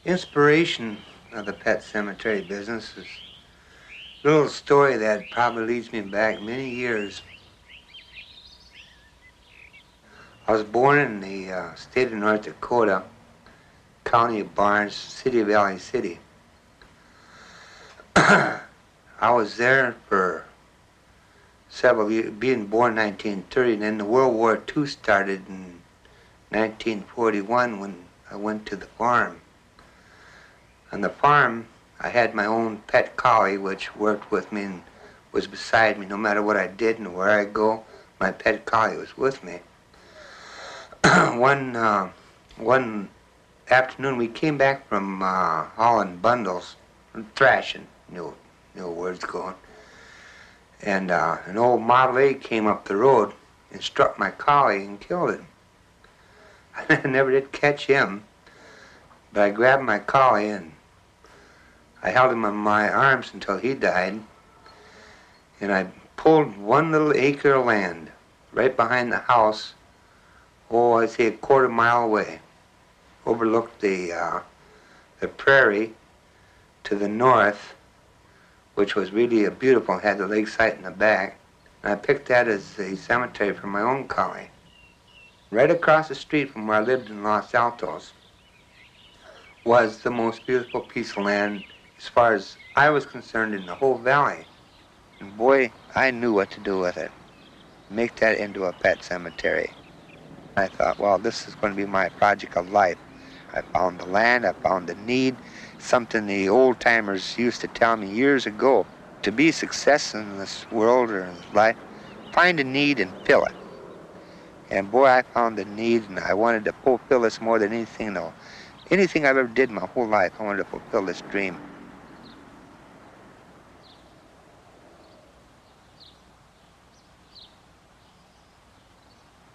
Inspiration of the pet cemetery business is a little story that probably leads me back many years. I was born in the state of North Dakota, county of Barnes, city of Valley City. I was there for several years, being born in 1930, and then the World War II started in 1941 when I went to the farm. On the farm, I had my own pet collie, which worked with me and was beside me no matter what I did and where I go. My pet collie was with me. One afternoon, we came back from hauling bundles, thrashing, new words going, and an old Model A came up the road and struck my collie and killed him. I never did catch him, but I grabbed my collie and I held him in my arms until he died, and I pulled one little acre of land right behind the house, I'd say a quarter mile away, overlooked the prairie to the north, which was really beautiful, had the lakeside in the back, and I picked that as a cemetery for my own collie. Right across the street from where I lived in Los Altos was the most beautiful piece of land as far as I was concerned in the whole valley. And boy, I knew what to do with it. Make that into a pet cemetery. I thought, well, this is going to be my project of life. I found the land, I found the need, something the old-timers used to tell me years ago. To be a success in this world or in life, find a need and fill it. And boy, I found the need, and I wanted to fulfill this more than anything else. Anything I've ever did my whole life, I wanted to fulfill this dream.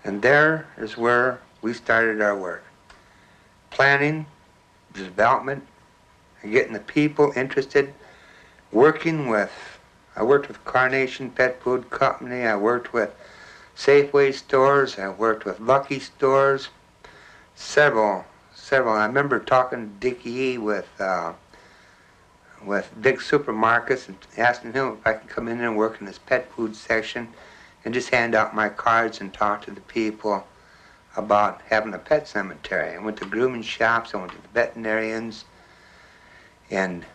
And there is where we started our work. Planning, development, and getting the people interested, I worked with Carnation Pet Food Company, I worked with Safeway stores, I worked with Lucky stores, several. I remember talking to Dickie E with big supermarkets and asking him if I could come in and work in his pet food section and just hand out my cards and talk to the people about having a pet cemetery. I went to grooming shops, I went to the veterinarians, and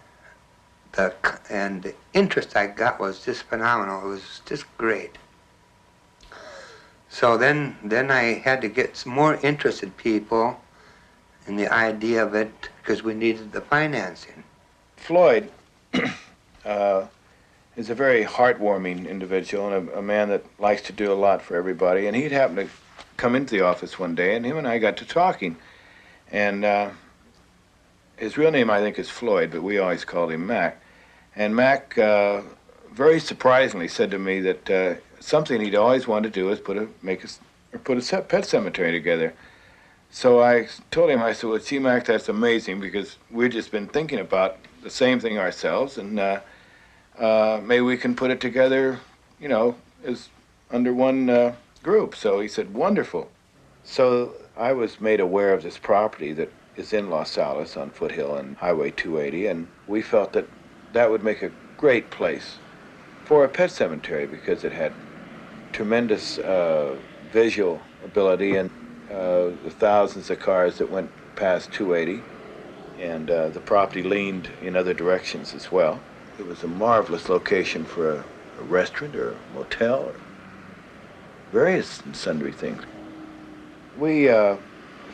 the interest I got was just phenomenal. It was just great. So then I had to get some more interested people in the idea of it because we needed the financing. Floyd is a very heartwarming individual and a man that likes to do a lot for everybody. And he'd happened to come into the office one day, and him and I got to talking. And his real name, I think, is Floyd, but we always called him Mac. And Mac very surprisingly said to me that something he'd always wanted to do is put a pet cemetery together. So I told him, I said, well, gee, Mac, that's amazing because we've just been thinking about the same thing ourselves, and maybe we can put it together, as under one group. So he said, wonderful. So I was made aware of this property that is in Los Altos on Foothill and Highway 280, and we felt that that would make a great place for a pet cemetery because it had tremendous visual ability and the thousands of cars that went past 280, and the property leaned in other directions as well. It was a marvelous location for a restaurant or a motel or various and sundry things. We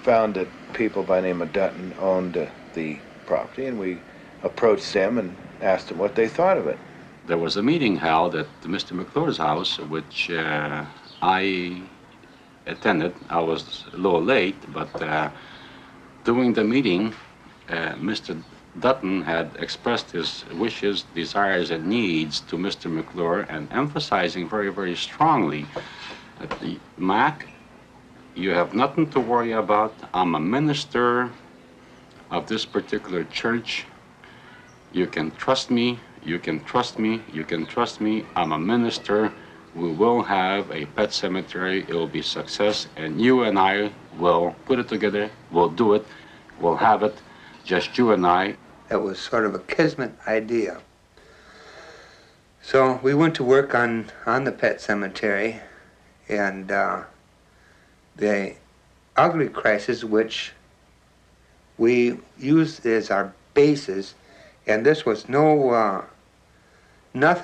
found that people by the name of Dutton owned the property, and we approached them and asked them what they thought of it. There was a meeting held at Mr. McClure's house, which I attended. I was a little late, but during the meeting, Mr. Dutton had expressed his wishes, desires, and needs to Mr. McClure, and emphasizing very, very strongly that Mac, you have nothing to worry about. I'm a minister of this particular church. You can trust me. You can trust me. You can trust me. I'm a minister. We will have a pet cemetery. It will be success, and you and I will put it together. We'll do it. We'll have it. just you and I. That was sort of a kismet idea. So we went to work on the pet cemetery, and the ugly crisis, which we used as our basis, and this was nothing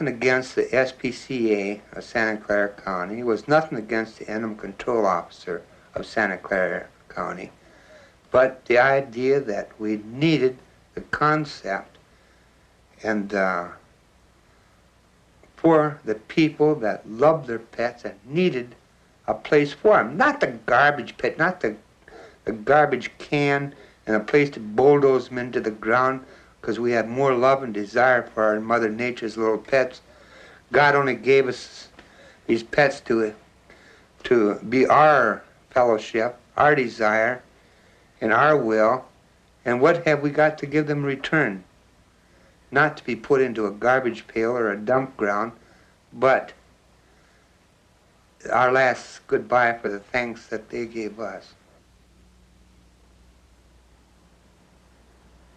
against the SPCA of Santa Clara County. It was nothing against the Animal Control Officer of Santa Clara County, but the idea that we needed the concept and for the people that loved their pets and needed a place for them. Not the garbage pit, not the garbage can and a place to bulldoze them into the ground, because we had more love and desire for our Mother Nature's little pets. God only gave us these pets to be our fellowship, our desire, and our will. And what have we got to give them in return? Not to be put into a garbage pail or a dump ground, but our last goodbye for the thanks that they gave us.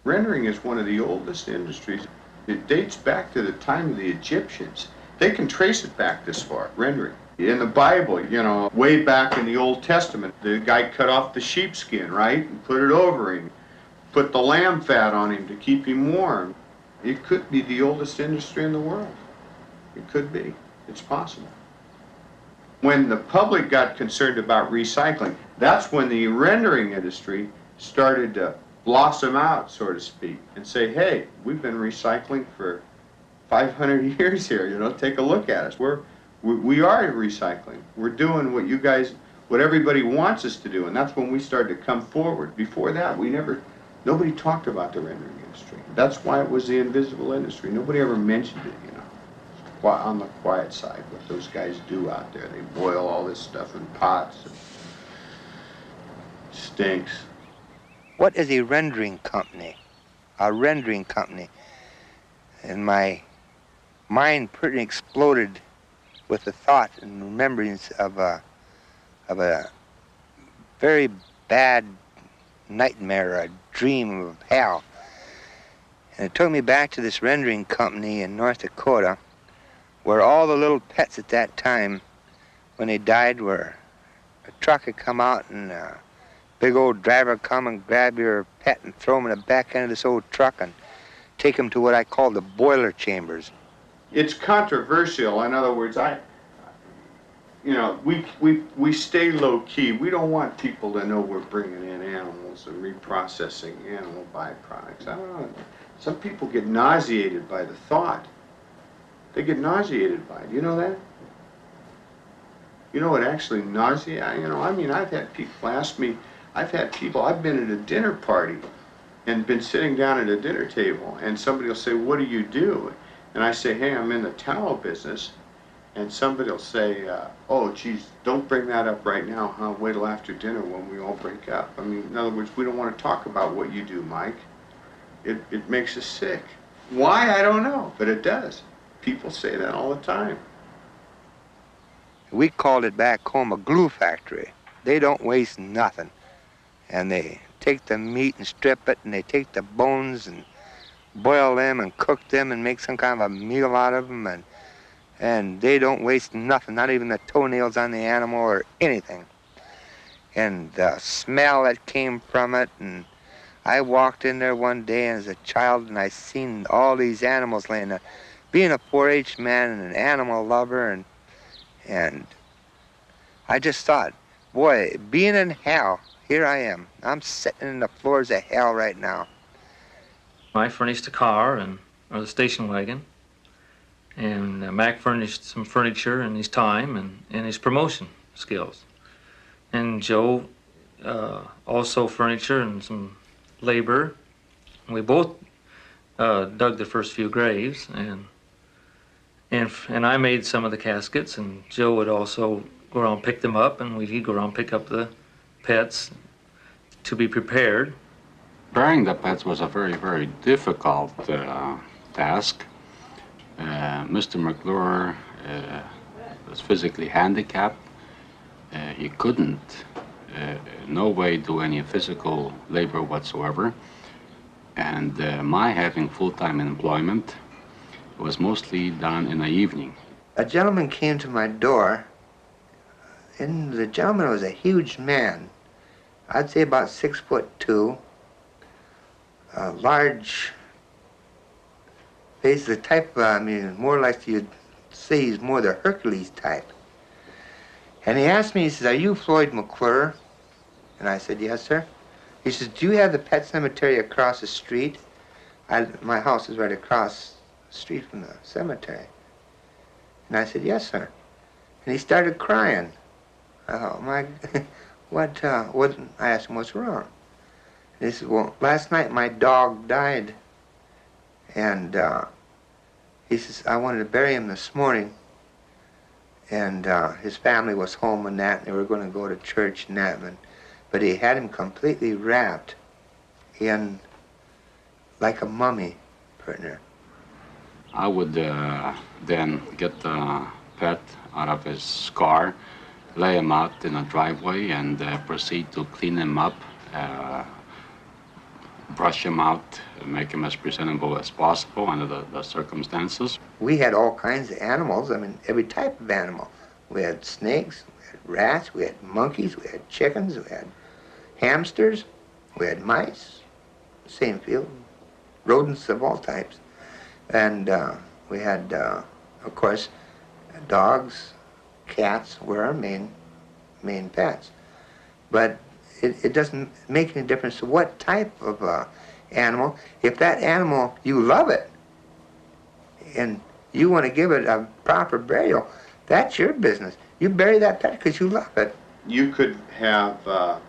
Rendering is one of the oldest industries. It dates back to the time of the Egyptians. They can trace it back this far, rendering. In the Bible, you know, way back in the Old Testament, the guy cut off the sheepskin, right, and put it over him. Put the lamb fat on him to keep him warm. It could be the oldest industry in the world. It could be. It's possible. When the public got concerned about recycling, that's when the rendering industry started to blossom out, so to speak, and say, hey, we've been recycling for 500 years here, you know, take a look at us. We are recycling. We're doing what everybody wants us to do, and that's when we started to come forward. Before that, nobody talked about the rendering industry. That's why it was the invisible industry. Nobody ever mentioned it, you know, on the quiet side, what those guys do out there. They boil all this stuff in pots. And stinks. What is a rendering company? A rendering company. And my mind pretty exploded with the thought and remembrance of a very bad nightmare, a dream of hell. And it took me back to this rendering company in North Dakota, where all the little pets at that time, when they died, were a truck had come out and a big old driver would come and grab your pet and throw them in the back end of this old truck and take them to what I call the boiler chambers. It's controversial. In other words, we stay low key. We don't want people to know we're bringing in animals and reprocessing animal byproducts. I don't know. Some people get nauseated by the thought. They get nauseated by it. You know that? You know what actually nausea? I've had people ask me. I've been at a dinner party and been sitting down at a dinner table, and somebody will say, what do you do? And I say, hey, I'm in the tallow business. And somebody will say, oh, geez, don't bring that up right now, huh? Wait till after dinner when we all break up. I mean, in other words, we don't want to talk about what you do, Mike. It makes us sick. Why? I don't know, but it does. People say that all the time. We called it back home a glue factory. They don't waste nothing. And they take the meat and strip it, and they take the bones and boil them and cook them and make some kind of a meal out of them. And they don't waste nothing, not even the toenails on the animal or anything. And the smell that came from it, and I walked in there one day as a child and I seen all these animals laying there. Being a 4-H man and an animal lover, and I just thought, boy, being in hell, here I am. I'm sitting in the floors of hell right now. I furnished a car or the station wagon, and Mac furnished some furniture and his time and his promotion skills. And Joe also furniture and some labor. We both dug the first few graves, and I made some of the caskets, and Joe would also go around and pick them up, and he'd go around and pick up the pets to be prepared. Burying the pets was a very, very difficult task. Mr. McClure was physically handicapped. He couldn't no way do any physical labor whatsoever. And my having full-time employment was mostly done in the evening. A gentleman came to my door, and the gentleman was a huge man. I'd say about 6'2", a large face, the type, more like you'd say he's more the Hercules type. And he asked me, he says, "Are you Floyd McClure?" And I said, "Yes, sir." He says, "Do you have the pet cemetery across the street?" My house is right across the street from the cemetery. And I said, "Yes, sir." And he started crying. I thought, what, I asked him, "What's wrong?" And he said, "Well, last night my dog died." And he says, "I wanted to bury him this morning." And his family was home and that, and they were going to go to church and that. But he had him completely wrapped in like a mummy, partner. I would then get the pet out of his car, lay him out in a driveway, and proceed to clean him up, brush him out, make him as presentable as possible under the circumstances. We had all kinds of animals, every type of animal. We had snakes, we had rats, we had monkeys, we had chickens, we had hamsters, we had mice, same field, rodents of all types. And we had, of course, dogs, cats were our main pets. But it doesn't make any difference to what type of animal. If that animal, you love it, and you want to give it a proper burial, that's your business. You bury that pet because you love it. You could have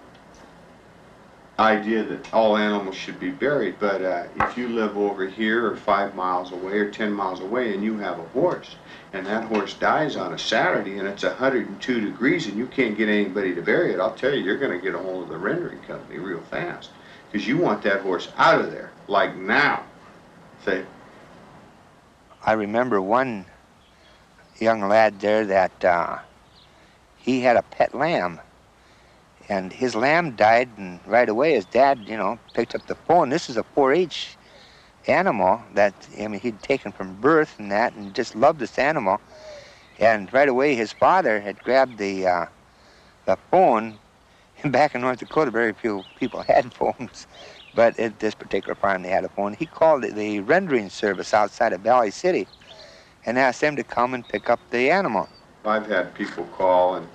idea that all animals should be buried, but if you live over here or 5 miles away or 10 miles away and you have a horse, and that horse dies on a Saturday and it's 102 degrees and you can't get anybody to bury it, I'll tell you, you're going to get a hold of the rendering company real fast, because you want that horse out of there, like now. Say, I remember one young lad there that he had a pet lamb. And his lamb died, and right away his dad, picked up the phone. This is a 4-H animal that, he'd taken from birth and that, and just loved this animal. And right away his father had grabbed the phone. And back in North Dakota, very few people had phones. But at this particular farm, they had a phone. He called the rendering service outside of Valley City and asked them to come and pick up the animal. I've had people call and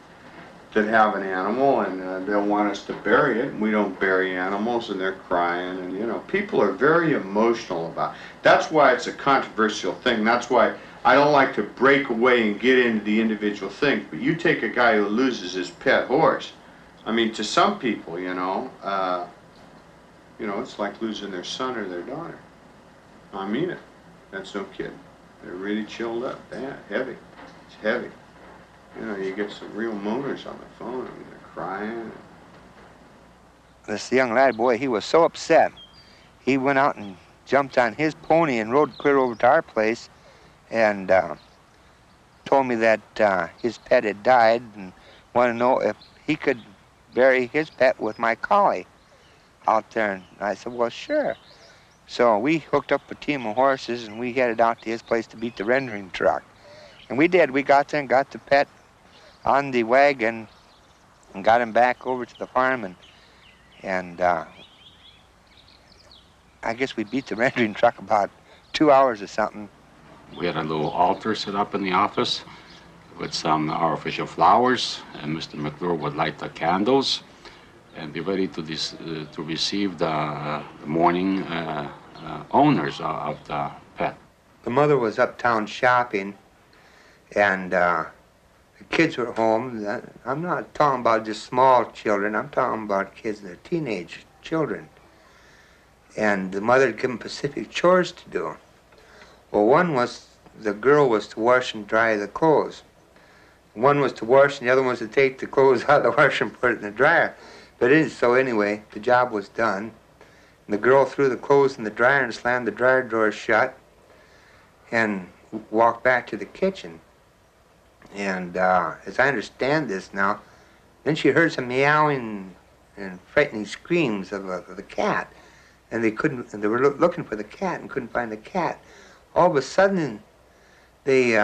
that have an animal, and they'll want us to bury it, and we don't bury animals, and they're crying, and people are very emotional about it. That's why it's a controversial thing. That's why I don't like to break away and get into the individual things. But you take a guy who loses his pet horse, to some people, it's like losing their son or their daughter. I mean it. That's no kidding. They're really chilled up, bad, heavy. It's heavy. You get some real moaners on the phone. They're crying. This young lad, boy, he was so upset. He went out and jumped on his pony and rode clear over to our place and told me that his pet had died and wanted to know if he could bury his pet with my collie out there. And I said, "Well, sure." So we hooked up a team of horses and we headed out to his place to beat the rendering truck. And we did. We got there and got the pet on the wagon and got him back over to the farm, and I guess we beat the rendering truck about 2 hours or something. We had a little altar set up in the office with some artificial flowers, and Mr. McClure would light the candles and be ready to receive the mourning owners of the pet. The mother was uptown shopping, and the kids were home. I'm not talking about just small children. I'm talking about kids that are teenage children. And the mother had given Pacific chores to do. Well, one was the girl was to wash and dry the clothes. One was to wash, and the other one was to take the clothes out of the washer and put it in the dryer. But so anyway, the job was done. And the girl threw the clothes in the dryer and slammed the dryer door shut and walked back to the kitchen. And as I understand this now, then she heard some meowing and frightening screams of the cat. and they were looking for the cat and couldn't find the cat. All of a sudden, they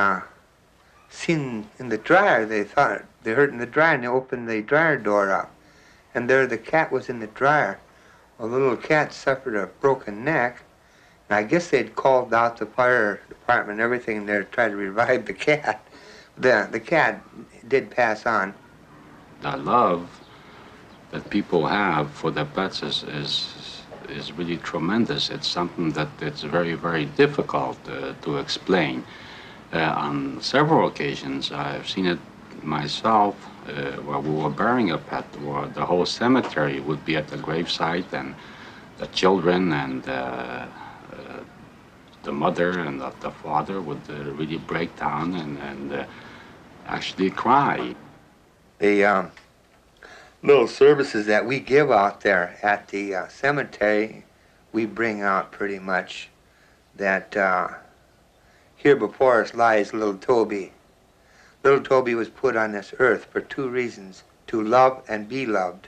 seen in the dryer, they thought they heard in the dryer, and they opened the dryer door up, and there the cat was in the dryer. Well, the little cat suffered a broken neck, and I guess they'd called out the fire department and everything there to try to revive the cat. The cat did pass on. The love that people have for their pets is really tremendous. It's something that it's very, very difficult to explain. On several occasions, I've seen it myself where we were burying a pet, where the whole cemetery would be at the gravesite, and the children and the mother and the father would really break down and actually cry. The little services that we give out there at the cemetery, we bring out pretty much that here before us lies little Toby. Little Toby was put on this earth for two reasons: to love and be loved.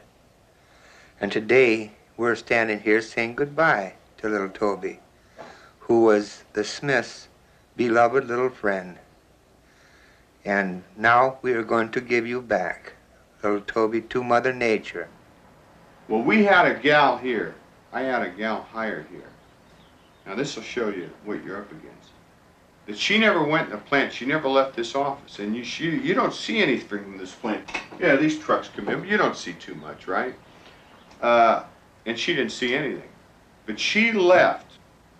And today we're standing here saying goodbye to little Toby, who was the Smiths' beloved little friend. And now we are going to give you back, little Toby, to Mother Nature. Well, we had a gal here. I had a gal hired here. Now this will show you what you're up against. That she never went in the plant. She never left this office. And you don't see anything from this plant. Yeah, these trucks come in, but you don't see too much, right? And she didn't see anything. But she left.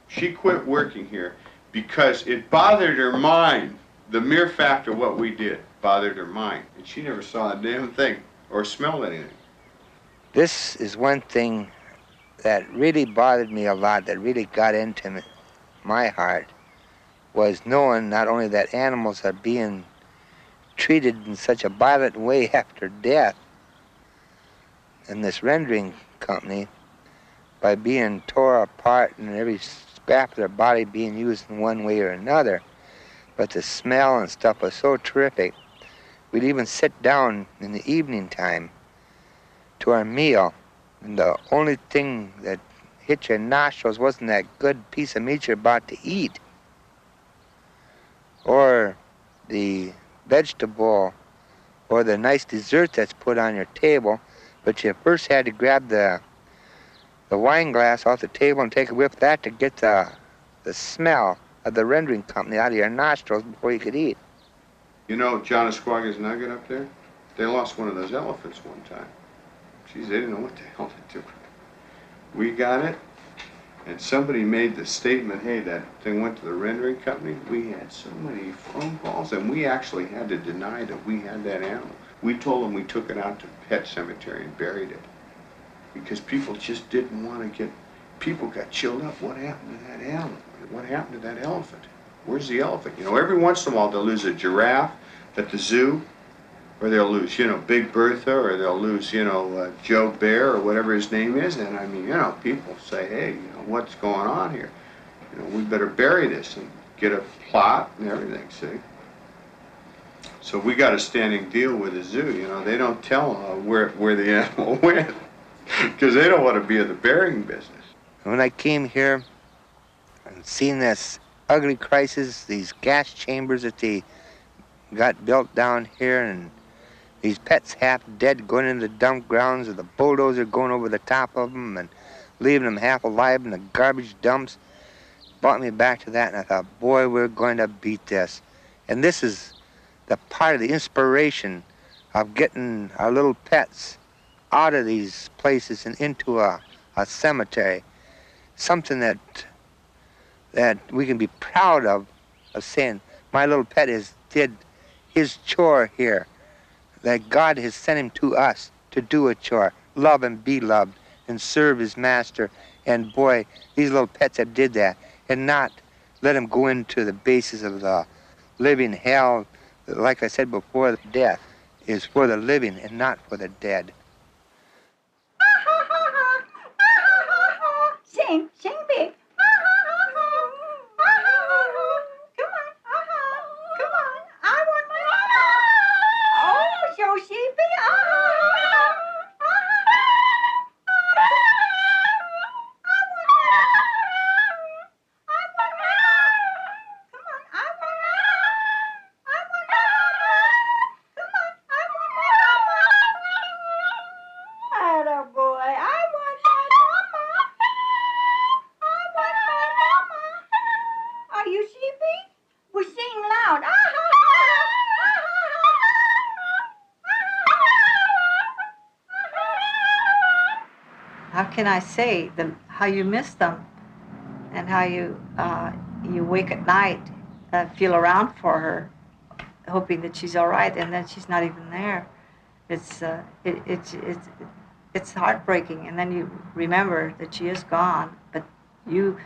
She quit working here because it bothered her mind. The mere fact of what we did bothered her mind. And she never saw a damn thing or smelled anything. This is one thing that really bothered me a lot, that really got into my heart, was knowing not only that animals are being treated in such a violent way after death in this rendering company, by being tore apart and every scrap of their body being used in one way or another. But the smell and stuff was so terrific. We'd even sit down in the evening time to our meal, and the only thing that hit your nostrils wasn't that good piece of meat you're about to eat, or the vegetable, or the nice dessert that's put on your table, but you first had to grab the wine glass off the table and take a whiff of that to get the smell of the rendering company out of your nostrils before you could eat. You know John Esquaga's nugget up there? They lost one of those elephants one time. Geez, they didn't know what the hell to do. We got it, and somebody made the statement, hey, that thing went to the rendering company. We had so many phone calls, and we actually had to deny that we had that animal. We told them we took it out to Pet Cemetery and buried it, because people just didn't want to get, people got chilled up. What happened to that animal? What happened to that elephant? Where's the elephant? You know, every once in a while they'll lose a giraffe at the zoo, or they'll lose, you know, Big Bertha, or they'll lose, you know, Joe Bear, or whatever his name is. And I mean, you know, people say, hey, you know, what's going on here? You know, we better bury this and get a plot and everything, see? So we got a standing deal with the zoo, you know. They don't tell where the animal went, because they don't want to be in the burying business. When I came here and seen this ugly crisis, these gas chambers that they got built down here, and these pets half dead going into the dump grounds, and the bulldozer going over the top of them and leaving them half alive in the garbage dumps, brought me back to that, and I thought, boy, we're going to beat this. And this is the part of the inspiration of getting our little pets out of these places and into a cemetery. Something that we can be proud of saying, my little pet did his chore here, that God has sent him to us to do a chore, love and be loved, and serve his master. And boy, these little pets have did that, and not let him go into the basis of the living hell. Like I said before, death is for the living and not for the dead. Sing big. Come on, come on. I want my. Oh, so sheepy. how can I say how you miss them, and how you wake at night, feel around for her, hoping that she's all right, and then she's not even there. It's heartbreaking, and then you remember that she is gone, but you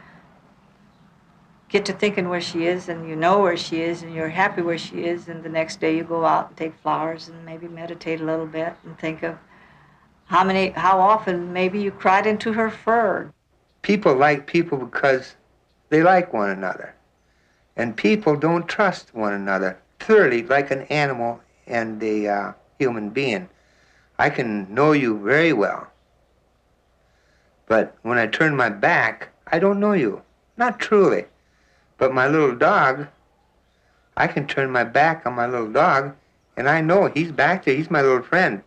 get to thinking where she is, and you know where she is, and you're happy where she is, and the next day you go out and take flowers and maybe meditate a little bit and think of how often maybe you cried into her fur. People like people because they like one another. And people don't trust one another thoroughly like an animal and a human being. I can know you very well, but when I turn my back, I don't know you. Not truly. But my little dog, I can turn my back on my little dog, and I know he's back there. He's my little friend.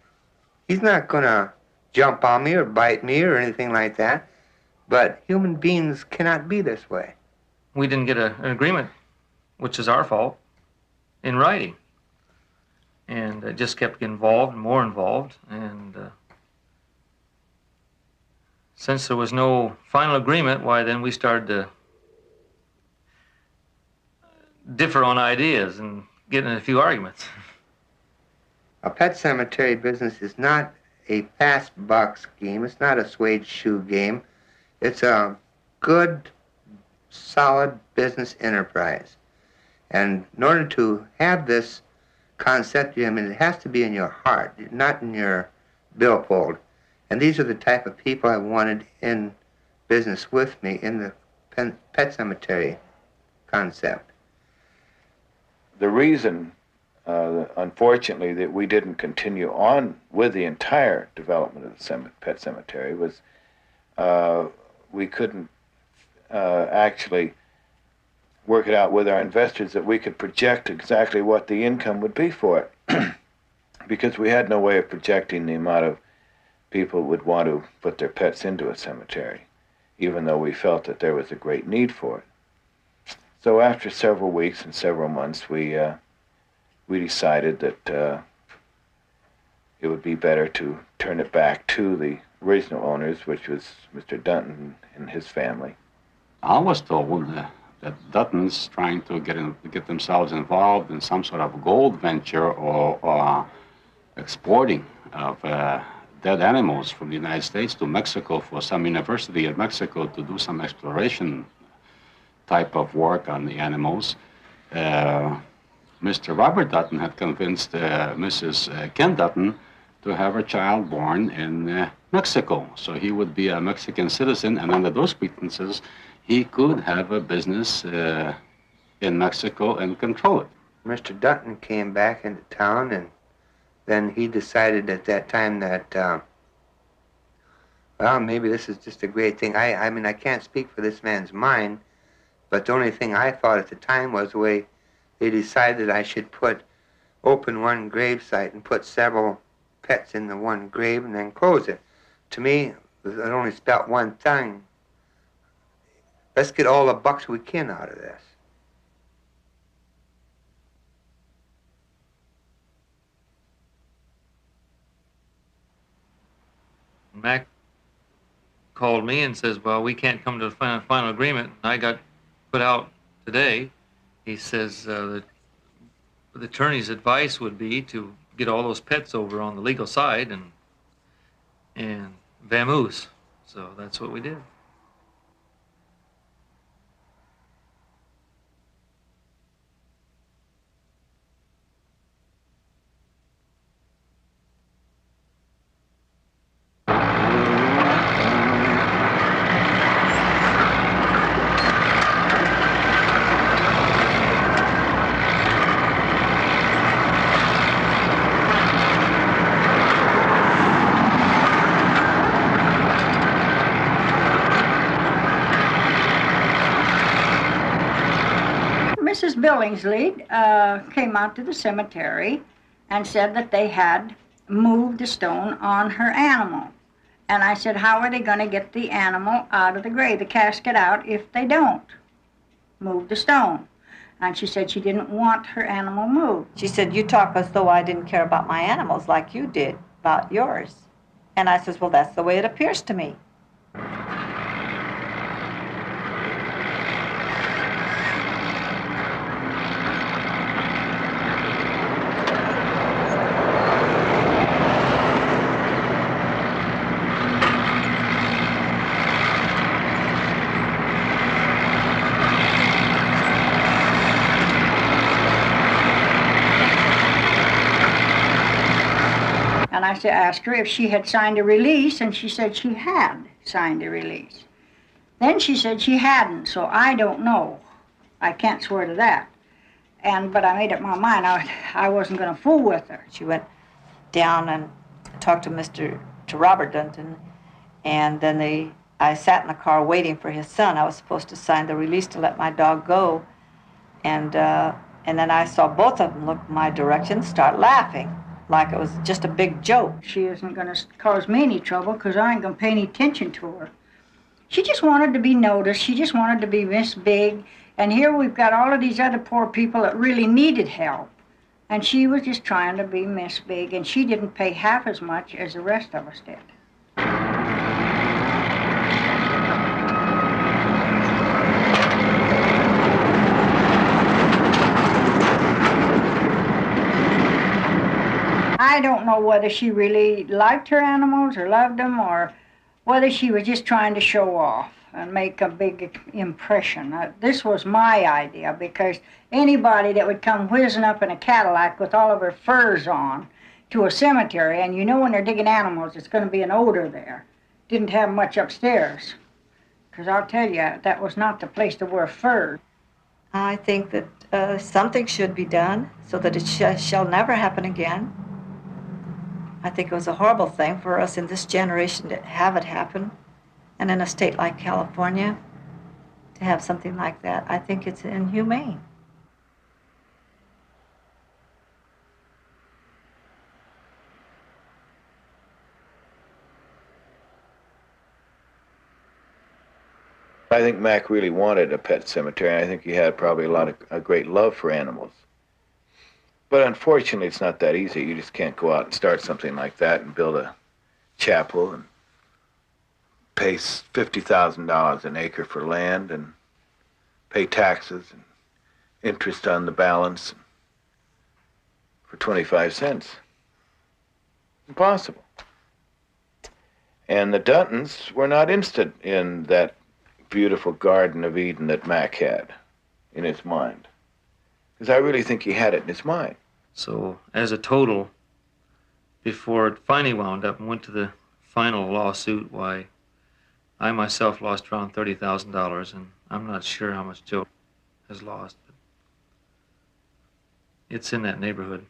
He's not going to jump on me or bite me or anything like that. But human beings cannot be this way. We didn't get an agreement, which is our fault, in writing. And it just kept getting involved and more involved. And since there was no final agreement, why then we started to differ on ideas and get in a few arguments. A pet cemetery business is not a fast buck scheme. It's not a suede shoe game. It's a good, solid business enterprise. And in order to have this concept, I mean, it has to be in your heart, not in your billfold. And these are the type of people I wanted in business with me in the pet cemetery concept. The reason, unfortunately, that we didn't continue on with the entire development of the pet cemetery was we couldn't actually work it out with our investors that we could project exactly what the income would be for it, because we had no way of projecting the amount of people would want to put their pets into a cemetery, even though we felt that there was a great need for it. So after several weeks and several months, we decided that it would be better to turn it back to the original owners, which was Mr. Dutton and his family. I was told that Dutton's trying to get themselves involved in some sort of gold venture or exporting of dead animals from the United States to Mexico for some university in Mexico to do some exploration type of work on the animals. Mr. Robert Dutton had convinced Mrs. Ken Dutton to have her child born in Mexico. So he would be a Mexican citizen, and under those pretenses, he could have a business in Mexico and control it. Mr. Dutton came back into town, and then he decided at that time that, well, maybe this is just a great thing. I mean, I can't speak for this man's mind, but the only thing I thought at the time was the way they decided I should open one grave site and put several pets in the one grave and then close it. To me, it only spelt one thing. Let's get all the bucks we can out of this. Mac called me and says, well, we can't come to a final agreement. I got put out today. He says the attorney's advice would be to get all those pets over on the legal side and vamoose. So that's what we did. Mrs. Billingsley came out to the cemetery and said that they had moved the stone on her animal. And I said, how are they going to get the animal out of the grave, the casket out, if they don't move the stone? And she said she didn't want her animal moved. She said, you talk as though I didn't care about my animals like you did about yours. And I says, well, that's the way it appears to me. And I asked her if she had signed a release, and she said she had signed a release. Then she said she hadn't, so I don't know. I can't swear to that. But I made up my mind I wasn't going to fool with her. She went down and talked to Robert Dunton, and then I sat in the car waiting for his son. I was supposed to sign the release to let my dog go, and then I saw both of them look my direction, start laughing like it was just a big joke. She isn't going to cause me any trouble because I ain't going to pay any attention to her. She just wanted to be noticed. She just wanted to be Miss Big. And here we've got all of these other poor people that really needed help. And she was just trying to be Miss Big, and she didn't pay half as much as the rest of us did. I don't know whether she really liked her animals or loved them, or whether she was just trying to show off and make a big impression. This was my idea, because anybody that would come whizzing up in a Cadillac with all of her furs on to a cemetery, and you know when they're digging animals, it's going to be an odor there. Didn't have much upstairs, because I'll tell you, that was not the place to wear fur. I think that something should be done so that it shall never happen again. I think it was a horrible thing for us in this generation to have it happen. And in a state like California, to have something like that, I think it's inhumane. I think Mac really wanted a pet cemetery. I think he had probably a great love for animals. But unfortunately, it's not that easy. You just can't go out and start something like that and build a chapel and pay $50,000 an acre for land and pay taxes and interest on the balance for 25 cents. Impossible. And the Duntons were not interested in that beautiful Garden of Eden that Mac had in his mind. Because I really think he had it in his mind. So as a total, before it finally wound up and went to the final lawsuit, why, I myself lost around $30,000, and I'm not sure how much Joe has lost, but it's in that neighborhood.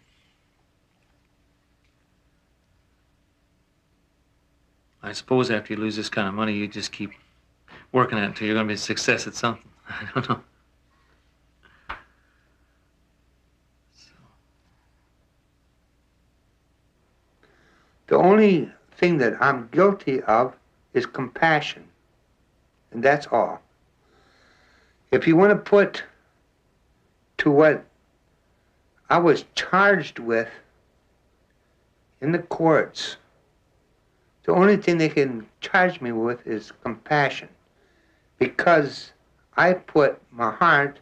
I suppose after you lose this kind of money, you just keep working at it until you're going to be a success at something. I don't know. The only thing that I'm guilty of is compassion, and that's all. If you want to put to what I was charged with in the courts, the only thing they can charge me with is compassion, because I put my heart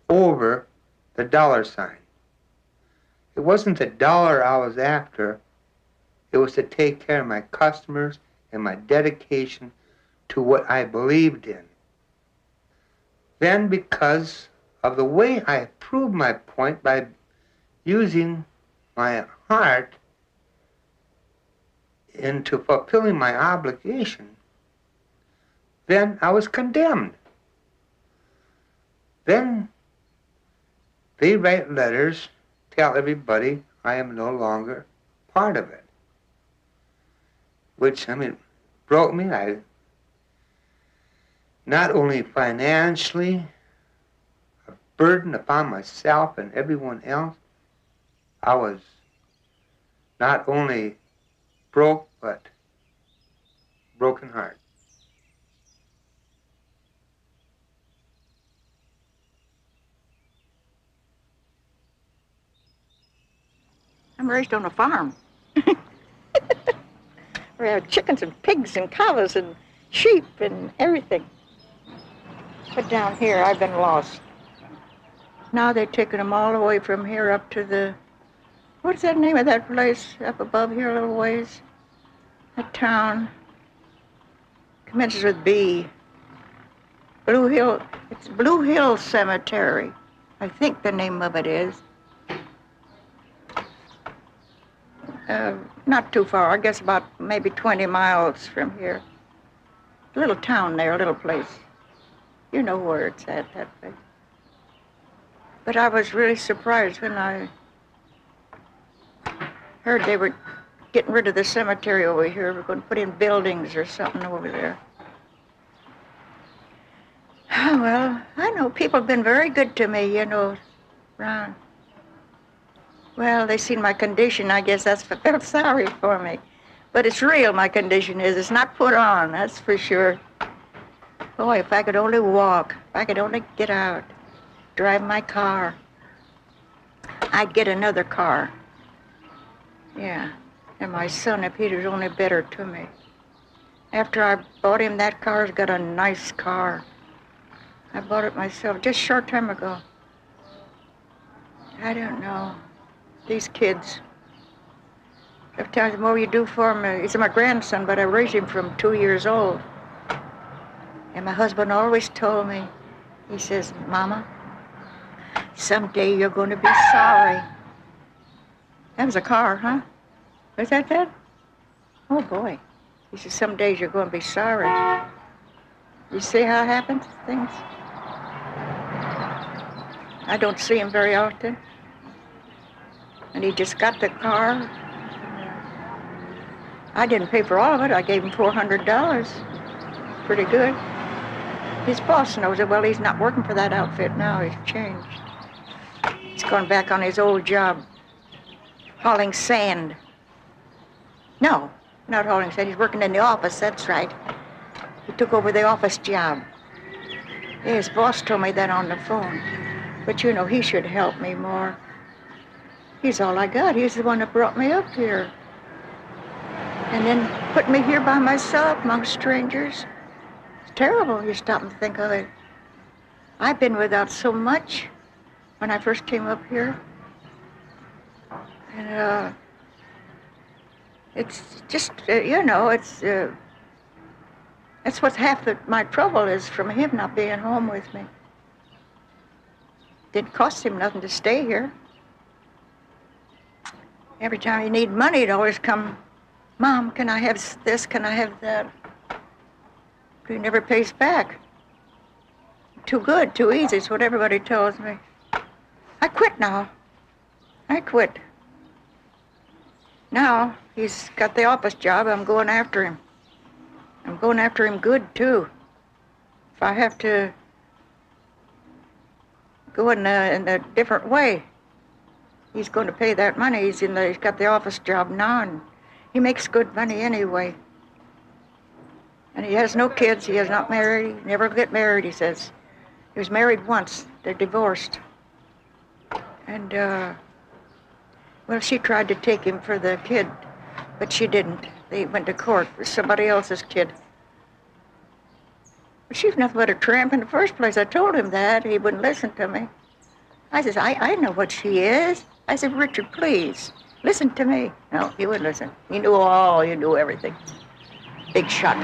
over the dollar sign. It wasn't the dollar I was after. It was to take care of my customers and my dedication to what I believed in. Then, because of the way I proved my point by using my heart into fulfilling my obligation, then I was condemned. Then they write letters, tell everybody I am no longer part of it. Which, broke me. I not only financially, a burden upon myself and everyone else. I was not only broke, but broken heart. I'm raised on a farm. We have chickens and pigs and cows and sheep and everything. But down here, I've been lost. Now they've taken them all the way from here up to the, what's that name of that place up above here a little ways? That town commences with B. Blue Hill, it's Blue Hill Cemetery. I think the name of it is. not too far, I guess about maybe 20 miles from here. A little town there, a little place. You know where it's at, that place. But I was really surprised when I heard they were getting rid of the cemetery over here. We're going to put in buildings or something over there. Oh, well, I know people have been very good to me, you know, Ron. Well, they seen my condition. I guess that's what they're sorry for me. But it's real, my condition is. It's not put on, that's for sure. Boy, if I could only walk, if I could only get out, drive my car, I'd get another car. Yeah, and my son, if he was only better to me. After I bought him that car, he's got a nice car. I bought it myself just a short time ago. I don't know. These kids. Sometimes the more you do for him, he's my grandson, but I raised him from 2 years old. And my husband always told me, he says, Mama, someday you're going to be sorry. That was a car, huh? Was that that? Oh, boy. He says, some days you're going to be sorry. You see how it happens, things? I don't see him very often. And he just got the car. I didn't pay for all of it. I gave him $400. Pretty good. His boss knows it. Well, he's not working for that outfit now. He's changed. He's gone back on his old job, hauling sand. No, not hauling sand. He's working in the office, that's right. He took over the office job. Yeah, his boss told me that on the phone. But, you know, he should help me more. He's all I got. He's the one that brought me up here. And then put me here by myself among strangers. It's terrible, you stop and think of it. I've been without so much when I first came up here. And, it's just, you know, it's, that's what half of my trouble is from him not being home with me. Didn't cost him nothing to stay here. Every time you need money, it always come, Mom, can I have this, can I have that? He never pays back. Too good, too easy, is what everybody tells me. I quit now. I quit. Now, he's got the office job, I'm going after him. I'm going after him good, too. If I have to go in a different way, he's going to pay that money. He's got the office job now, and he makes good money anyway. And he has no kids. He is not married. He never get married, he says. He was married once. They're divorced. And, well, she tried to take him for the kid, but she didn't. They went to court for somebody else's kid. But she's nothing but a tramp in the first place. I told him that. He wouldn't listen to me. I says, I know what she is. I said, Richard, please, listen to me. No, he wouldn't listen. He knew all, he knew everything. Big shot.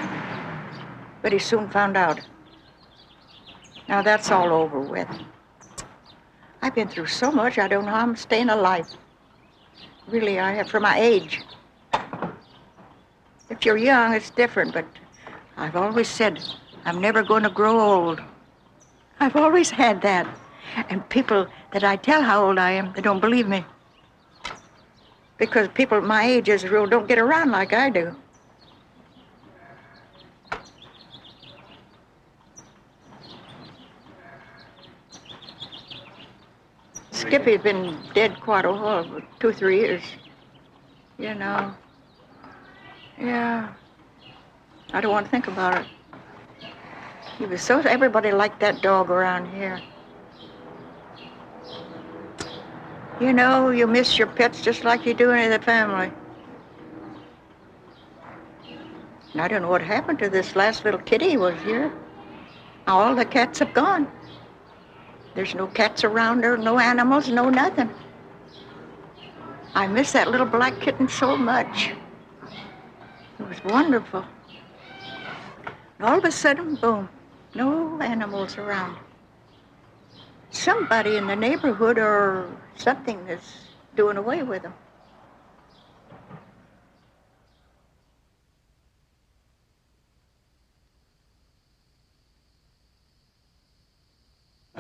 But he soon found out. Now that's all over with. I've been through so much, I don't know how I'm staying alive. Really, I have, for my age. If you're young, it's different, but I've always said, I'm never going to grow old. I've always had that. And people that I tell how old I am, they don't believe me. Because people my age as a rule don't get around like I do. Skippy's been dead quite a while, 2 or 3 years. You know. Yeah. I don't want to think about it. He was so, everybody liked that dog around here. You know, you miss your pets just like you do any of the family. And I don't know what happened to this last little kitty who was here. All the cats have gone. There's no cats around her, no animals, no nothing. I miss that little black kitten so much. It was wonderful. And all of a sudden, boom, no animals around. Somebody in the neighborhood or something is doing away with them.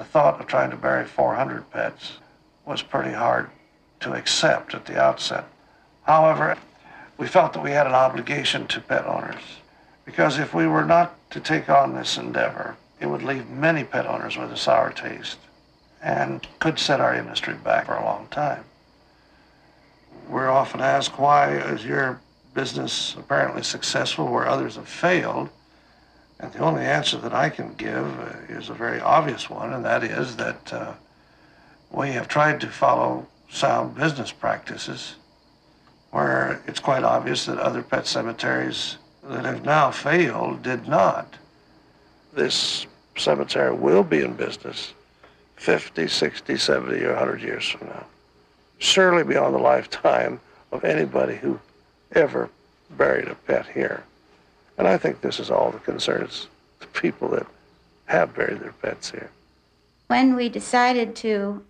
thought of trying to bury 400 pets was pretty hard to accept at the outset. However, we felt that we had an obligation to pet owners, because if we were not to take on this endeavor, it would leave many pet owners with a sour taste and could set our industry back for a long time. We're often asked, why is your business apparently successful where others have failed? And the only answer that I can give is a very obvious one, and that is that we have tried to follow sound business practices where it's quite obvious that other pet cemeteries that have now failed did not. This cemetery will be in business 50, 60, 70, or 100 years from now. Surely beyond the lifetime of anybody who ever buried a pet here. And I think this is all that concerns the people that have buried their pets here. When we decided to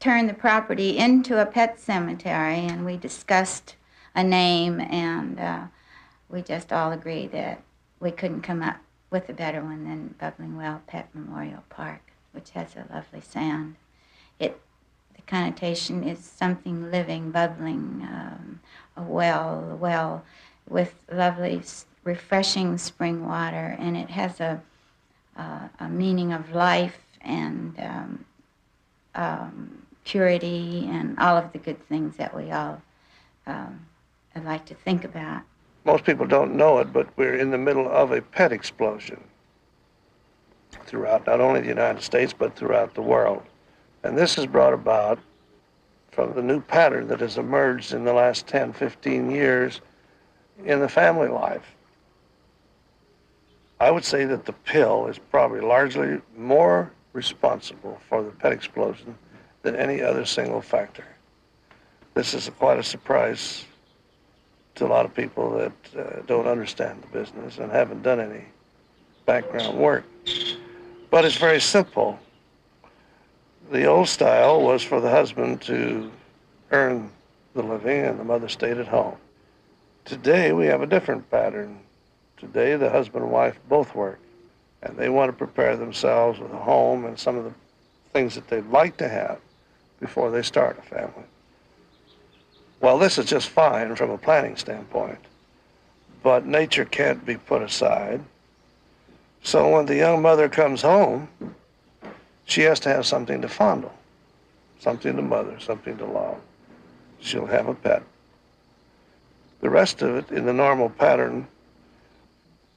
turn the property into a pet cemetery, and we discussed a name, and we just all agreed that we couldn't come up with a better one than Bubbling Well Pet Memorial Park, which has a lovely sound. The connotation is something living, bubbling, a well with lovely, refreshing spring water, and it has a meaning of life and purity and all of the good things that we all like to think about. Most people don't know it, but we're in the middle of a pet explosion throughout not only the United States, but throughout the world. And this is brought about from the new pattern that has emerged in the last 10, 15 years in the family life. I would say that the pill is probably largely more responsible for the pet explosion than any other single factor. This is quite a surprise to a lot of people that don't understand the business and haven't done any background work. But it's very simple. The old style was for the husband to earn the living and the mother stayed at home. Today we have a different pattern. Today the husband and wife both work, and they want to prepare themselves with a home and some of the things that they'd like to have before they start a family. Well, this is just fine from a planning standpoint, but nature can't be put aside. So when the young mother comes home, she has to have something to fondle, something to mother, something to love. She'll have a pet. The rest of it in the normal pattern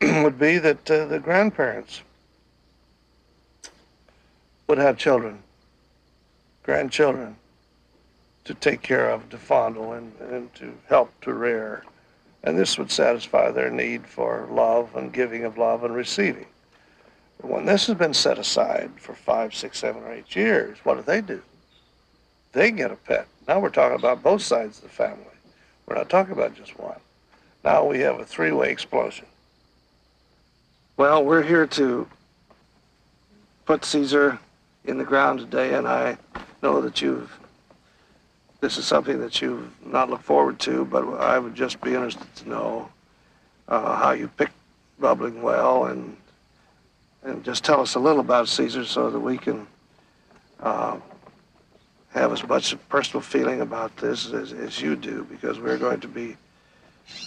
would be that the grandparents would have children, grandchildren, to take care of, to fondle, and to help to rear. And this would satisfy their need for love and giving of love and receiving. But when this has been set aside for 5, 6, 7, or 8 years, what do? They get a pet. Now we're talking about both sides of the family. We're not talking about just one. Now we have a three-way explosion. Well, we're here to put Caesar in the ground today, and I know that this is something that you've not looked forward to, but I would just be interested to know how you picked Bubbling Well, and just tell us a little about Caesar so that we can have as much personal feeling about this as you do, because we're going to be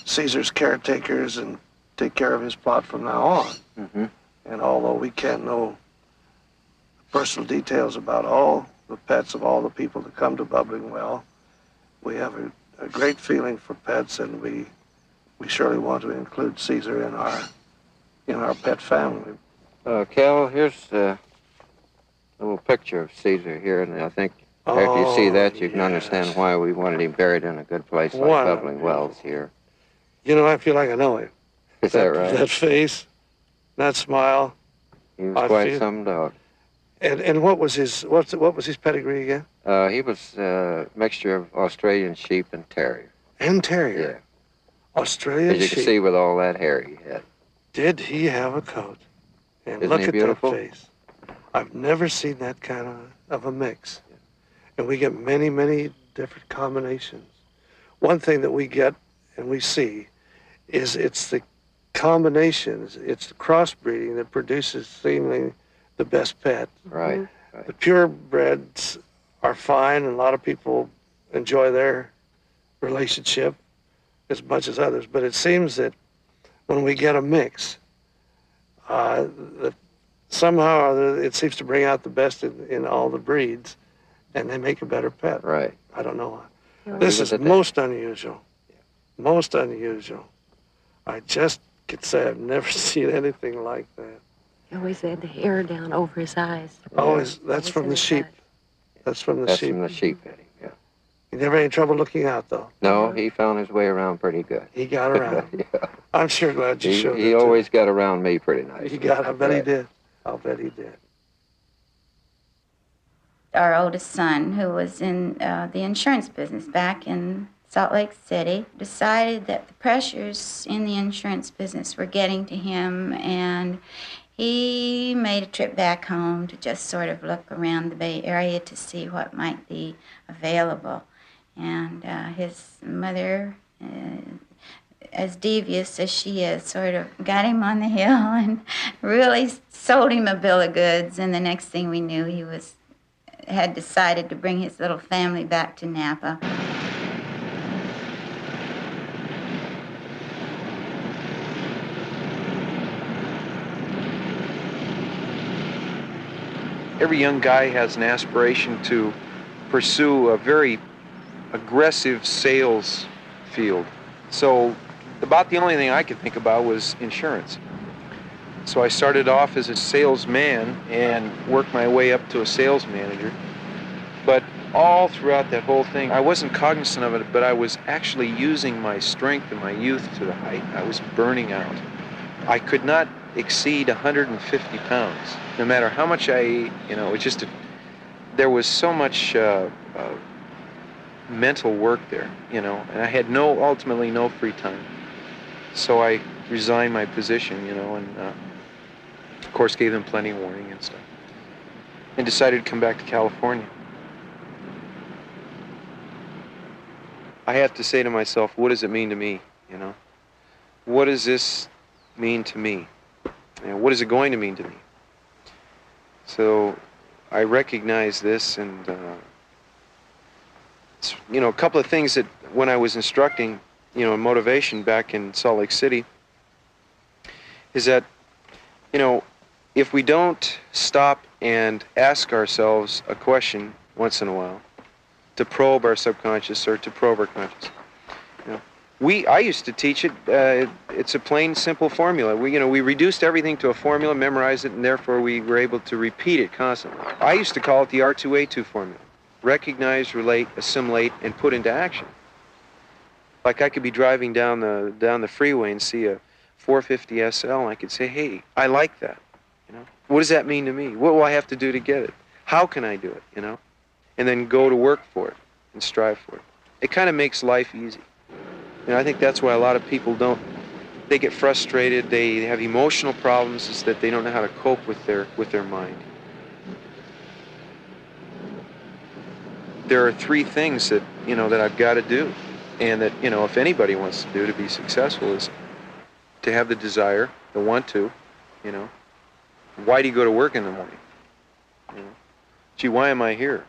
Caesar's caretakers and take care of his plot from now on. Mm-hmm. And although we can't know personal details about all the pets of all the people that come to Bubbling Well, we have a great feeling for pets, and we surely want to include Caesar in our pet family. Cal, here's a little picture of Caesar here, and I think after you see that, you can understand why we wanted him buried in a good place like Bubbling Wells here. You know, I feel like I know him. Is that right? That face, that smile. He was quite some dog. And what was his pedigree again? He was a mixture of Australian sheep and terrier. And terrier? Yeah. Australian sheep. As you can see with all that hair he had. Did he have a coat? And Isn't look he at beautiful? that face. I've never seen that kind of a mix. Yeah. And we get many, many different combinations. One thing that we get and we see is it's the combinations, it's the crossbreeding that produces seemingly the best pet. Right. The purebreds are fine, and a lot of people enjoy their relationship as much as others. But it seems that when we get a mix, that somehow or other it seems to bring out the best in all the breeds, and they make a better pet. Right. I don't know why. I'll This leave is it at that. most unusual. Most unusual. I just could say I've never seen anything like that. He always had the hair down over his eyes. Always, that's Always from in the his sheep. eyes. That's from the That's sheep. from the sheep, Eddie. Yeah. You never had any trouble looking out, though. No, he found his way around pretty good. He got around. Yeah. I'm sure glad you showed He that to always got around me pretty me. nice. He got. I bet he Right. did. I'll bet he did. Our oldest son, who was in the insurance business back in Salt Lake City, decided that the pressures in the insurance business were getting to him, and he made a trip back home to just sort of look around the Bay Area to see what might be available. And his mother, as devious as she is, sort of got him on the hill and really sold him a bill of goods. And the next thing we knew, he had decided to bring his little family back to Napa. Every young guy has an aspiration to pursue a very aggressive sales field. So about the only thing I could think about was insurance. So I started off as a salesman and worked my way up to a sales manager. But all throughout that whole thing, I wasn't cognizant of it, but I was actually using my strength and my youth to the height. I was burning out. I could not exceed 150 pounds. No matter how much I ate, it just, there was so much mental work there, and I had ultimately no free time. So I resigned my position, and of course gave them plenty of warning and stuff. And decided to come back to California. I have to say to myself, what does it mean to me, What does this mean to me? What is it going to mean to me? So I recognize this, and a couple of things that when I was instructing, motivation back in Salt Lake City, is that, if we don't stop and ask ourselves a question once in a while, to probe our subconscious or to probe our conscious, I used to teach it. It's a plain, simple formula. We reduced everything to a formula, memorized it, and therefore we were able to repeat it constantly. I used to call it the R2A2 formula: recognize, relate, assimilate, and put into action. Like I could be driving down the freeway and see a 450 SL, and I could say, "Hey, I like that." What does that mean to me? What will I have to do to get it? How can I do it? And then go to work for it and strive for it. It kind of makes life easy. I think that's why a lot of people they get frustrated, they have emotional problems, is that they don't know how to cope with their mind. There are three things that, that I've got to do, and that, if anybody wants to do to be successful, is to have the desire, the want to, Why do you go to work in the morning? Gee, why am I here?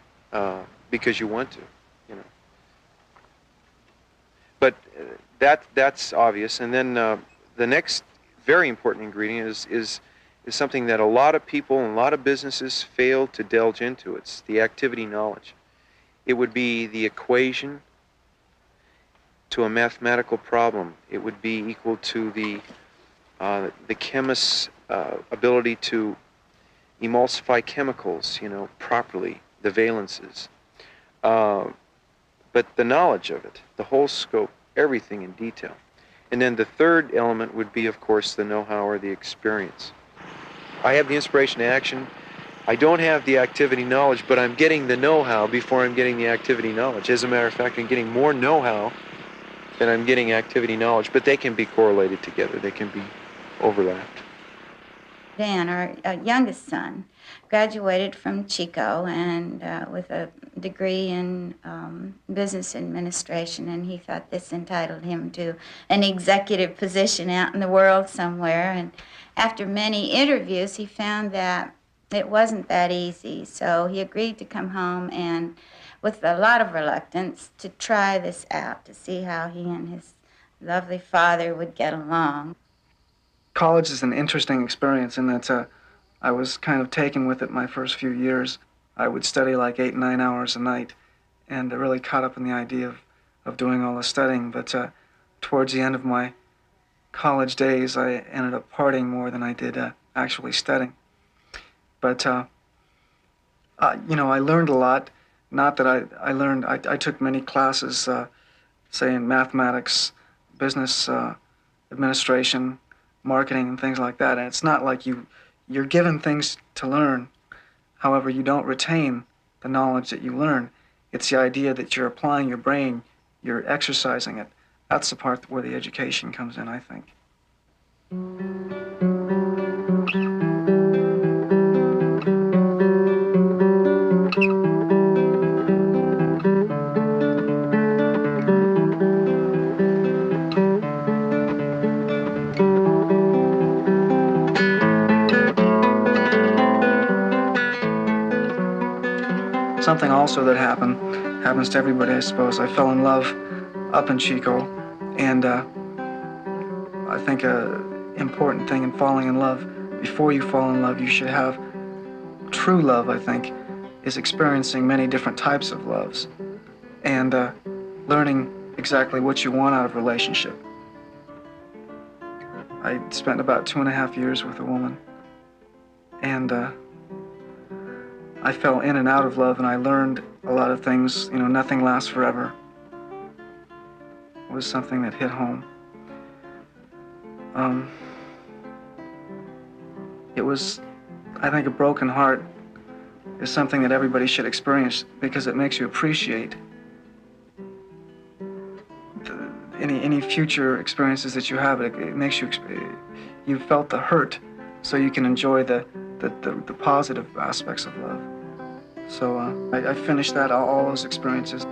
Because you want to, But that's obvious. And then the next very important ingredient is something that a lot of people and a lot of businesses fail to delve into. It's the activity knowledge. It would be the equation to a mathematical problem. It would be equal to the chemist's ability to emulsify chemicals, properly, the valences. But the knowledge of it, the whole scope, everything in detail. And then the third element would be, of course, the know-how or the experience. I have the inspiration to action. I don't have the activity knowledge, but I'm getting the know-how before I'm getting the activity knowledge. As a matter of fact, I'm getting more know-how than I'm getting activity knowledge, but they can be correlated together. They can be overlapped. Dan, our youngest son, graduated from Chico and with a degree in business administration, and he thought this entitled him to an executive position out in the world somewhere. And after many interviews, he found that it wasn't that easy. So he agreed to come home and, with a lot of reluctance, to try this out, to see how he and his lovely father would get along. College is an interesting experience in that I was kind of taken with it my first few years. I would study like 8, 9 hours a night, and I really caught up in the idea of doing all the studying. But towards the end of my college days, I ended up partying more than I did actually studying. But, you know, I learned a lot. Not that I learned, I took many classes, say in mathematics, business administration, marketing, and things like that. And it's not like you're given things to learn. However, you don't retain the knowledge that you learn. It's the idea that you're applying your brain, you're exercising it. That's the part where the education comes in, I think. Something also that happens to everybody, I suppose. I fell in love up in Chico, and I think an important thing in falling in love, before you fall in love, you should have true love, I think, is experiencing many different types of loves and learning exactly what you want out of a relationship. I spent about 2.5 years with a woman, and I fell in and out of love, and I learned a lot of things. You know, nothing lasts forever. It was something that hit home. It was, I think, a broken heart is something that everybody should experience because it makes you appreciate any future experiences that you have. It makes you, you felt the hurt, so you can enjoy the positive aspects of love. So I finished all those experiences,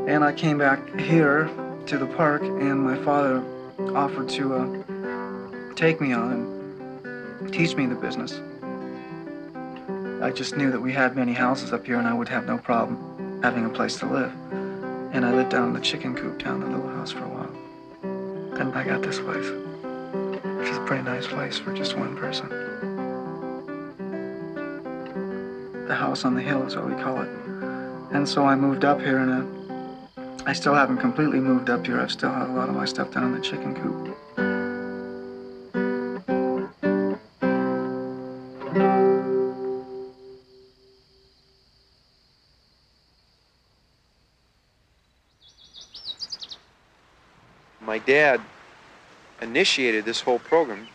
and I came back here to the park, and my father offered to take me on and teach me the business. I just knew that we had many houses up here, and I would have no problem having a place to live. And I lived down in the chicken coop down in the little house for a while. And I got this place, which is a pretty nice place for just one person. The house on the hill is what we call it. And so I moved up here, and I still haven't completely moved up here. I've still had a lot of my stuff down in the chicken coop. My dad initiated this whole program,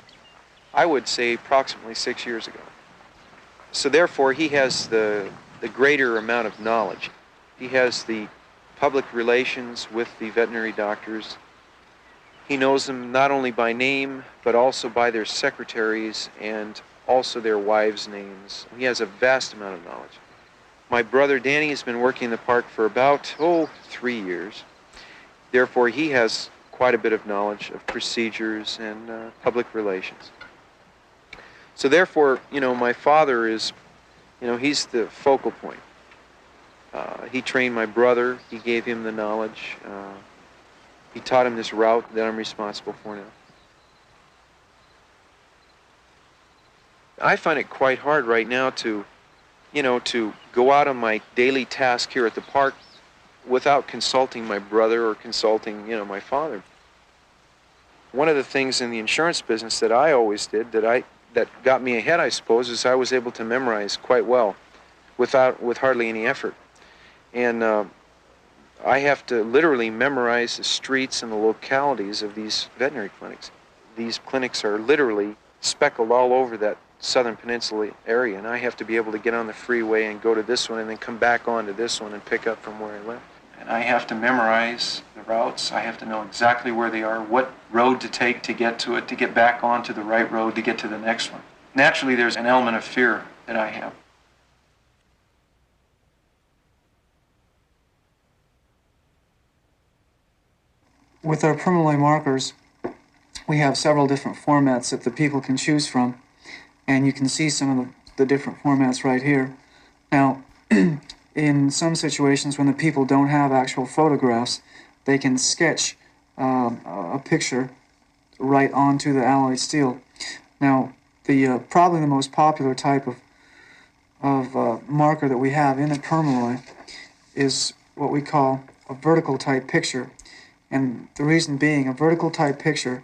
I would say approximately 6 years ago. So therefore, he has the greater amount of knowledge. He has the public relations with the veterinary doctors. He knows them not only by name, but also by their secretaries and also their wives' names. He has a vast amount of knowledge. My brother Danny has been working in the park for about, 3 years. Therefore, he has quite a bit of knowledge of procedures and public relations. So therefore, my father is, he's the focal point. He trained my brother. He gave him the knowledge. He taught him this route that I'm responsible for now. I find it quite hard right now to go out on my daily task here at the park without consulting my brother or consulting, my father. One of the things in the insurance business that I always did that got me ahead, I suppose, is I was able to memorize quite well with hardly any effort. And I have to literally memorize the streets and the localities of these veterinary clinics. These clinics are literally speckled all over that southern peninsula area, and I have to be able to get on the freeway and go to this one and then come back on to this one and pick up from where I left. And I have to memorize the routes. I have to know exactly where they are, what road to take to get to it, to get back onto the right road to get to the next one. Naturally, there's an element of fear that I have. With our permalloy markers, we have several different formats that the people can choose from, and you can see some of the different formats right here. Now, in some situations when the people don't have actual photographs, they can sketch a picture right onto the alloyed steel. Now, the probably the most popular type of marker that we have in a permalloy is what we call a vertical type picture. And the reason being, a vertical type picture,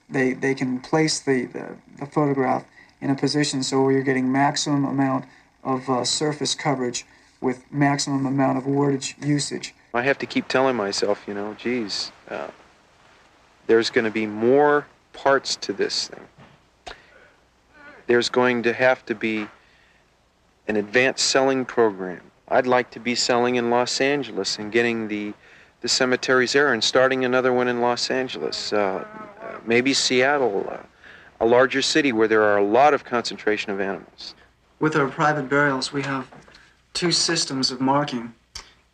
they can place the photograph in a position so where you're getting maximum amount of surface coverage with maximum amount of wordage usage. I have to keep telling myself, geez, there's going to be more parts to this thing. There's going to have to be an advanced selling program. I'd like to be selling in Los Angeles and getting the cemeteries there and starting another one in Los Angeles, maybe Seattle, a larger city where there are a lot of concentration of animals. With our private burials, we have two systems of marking.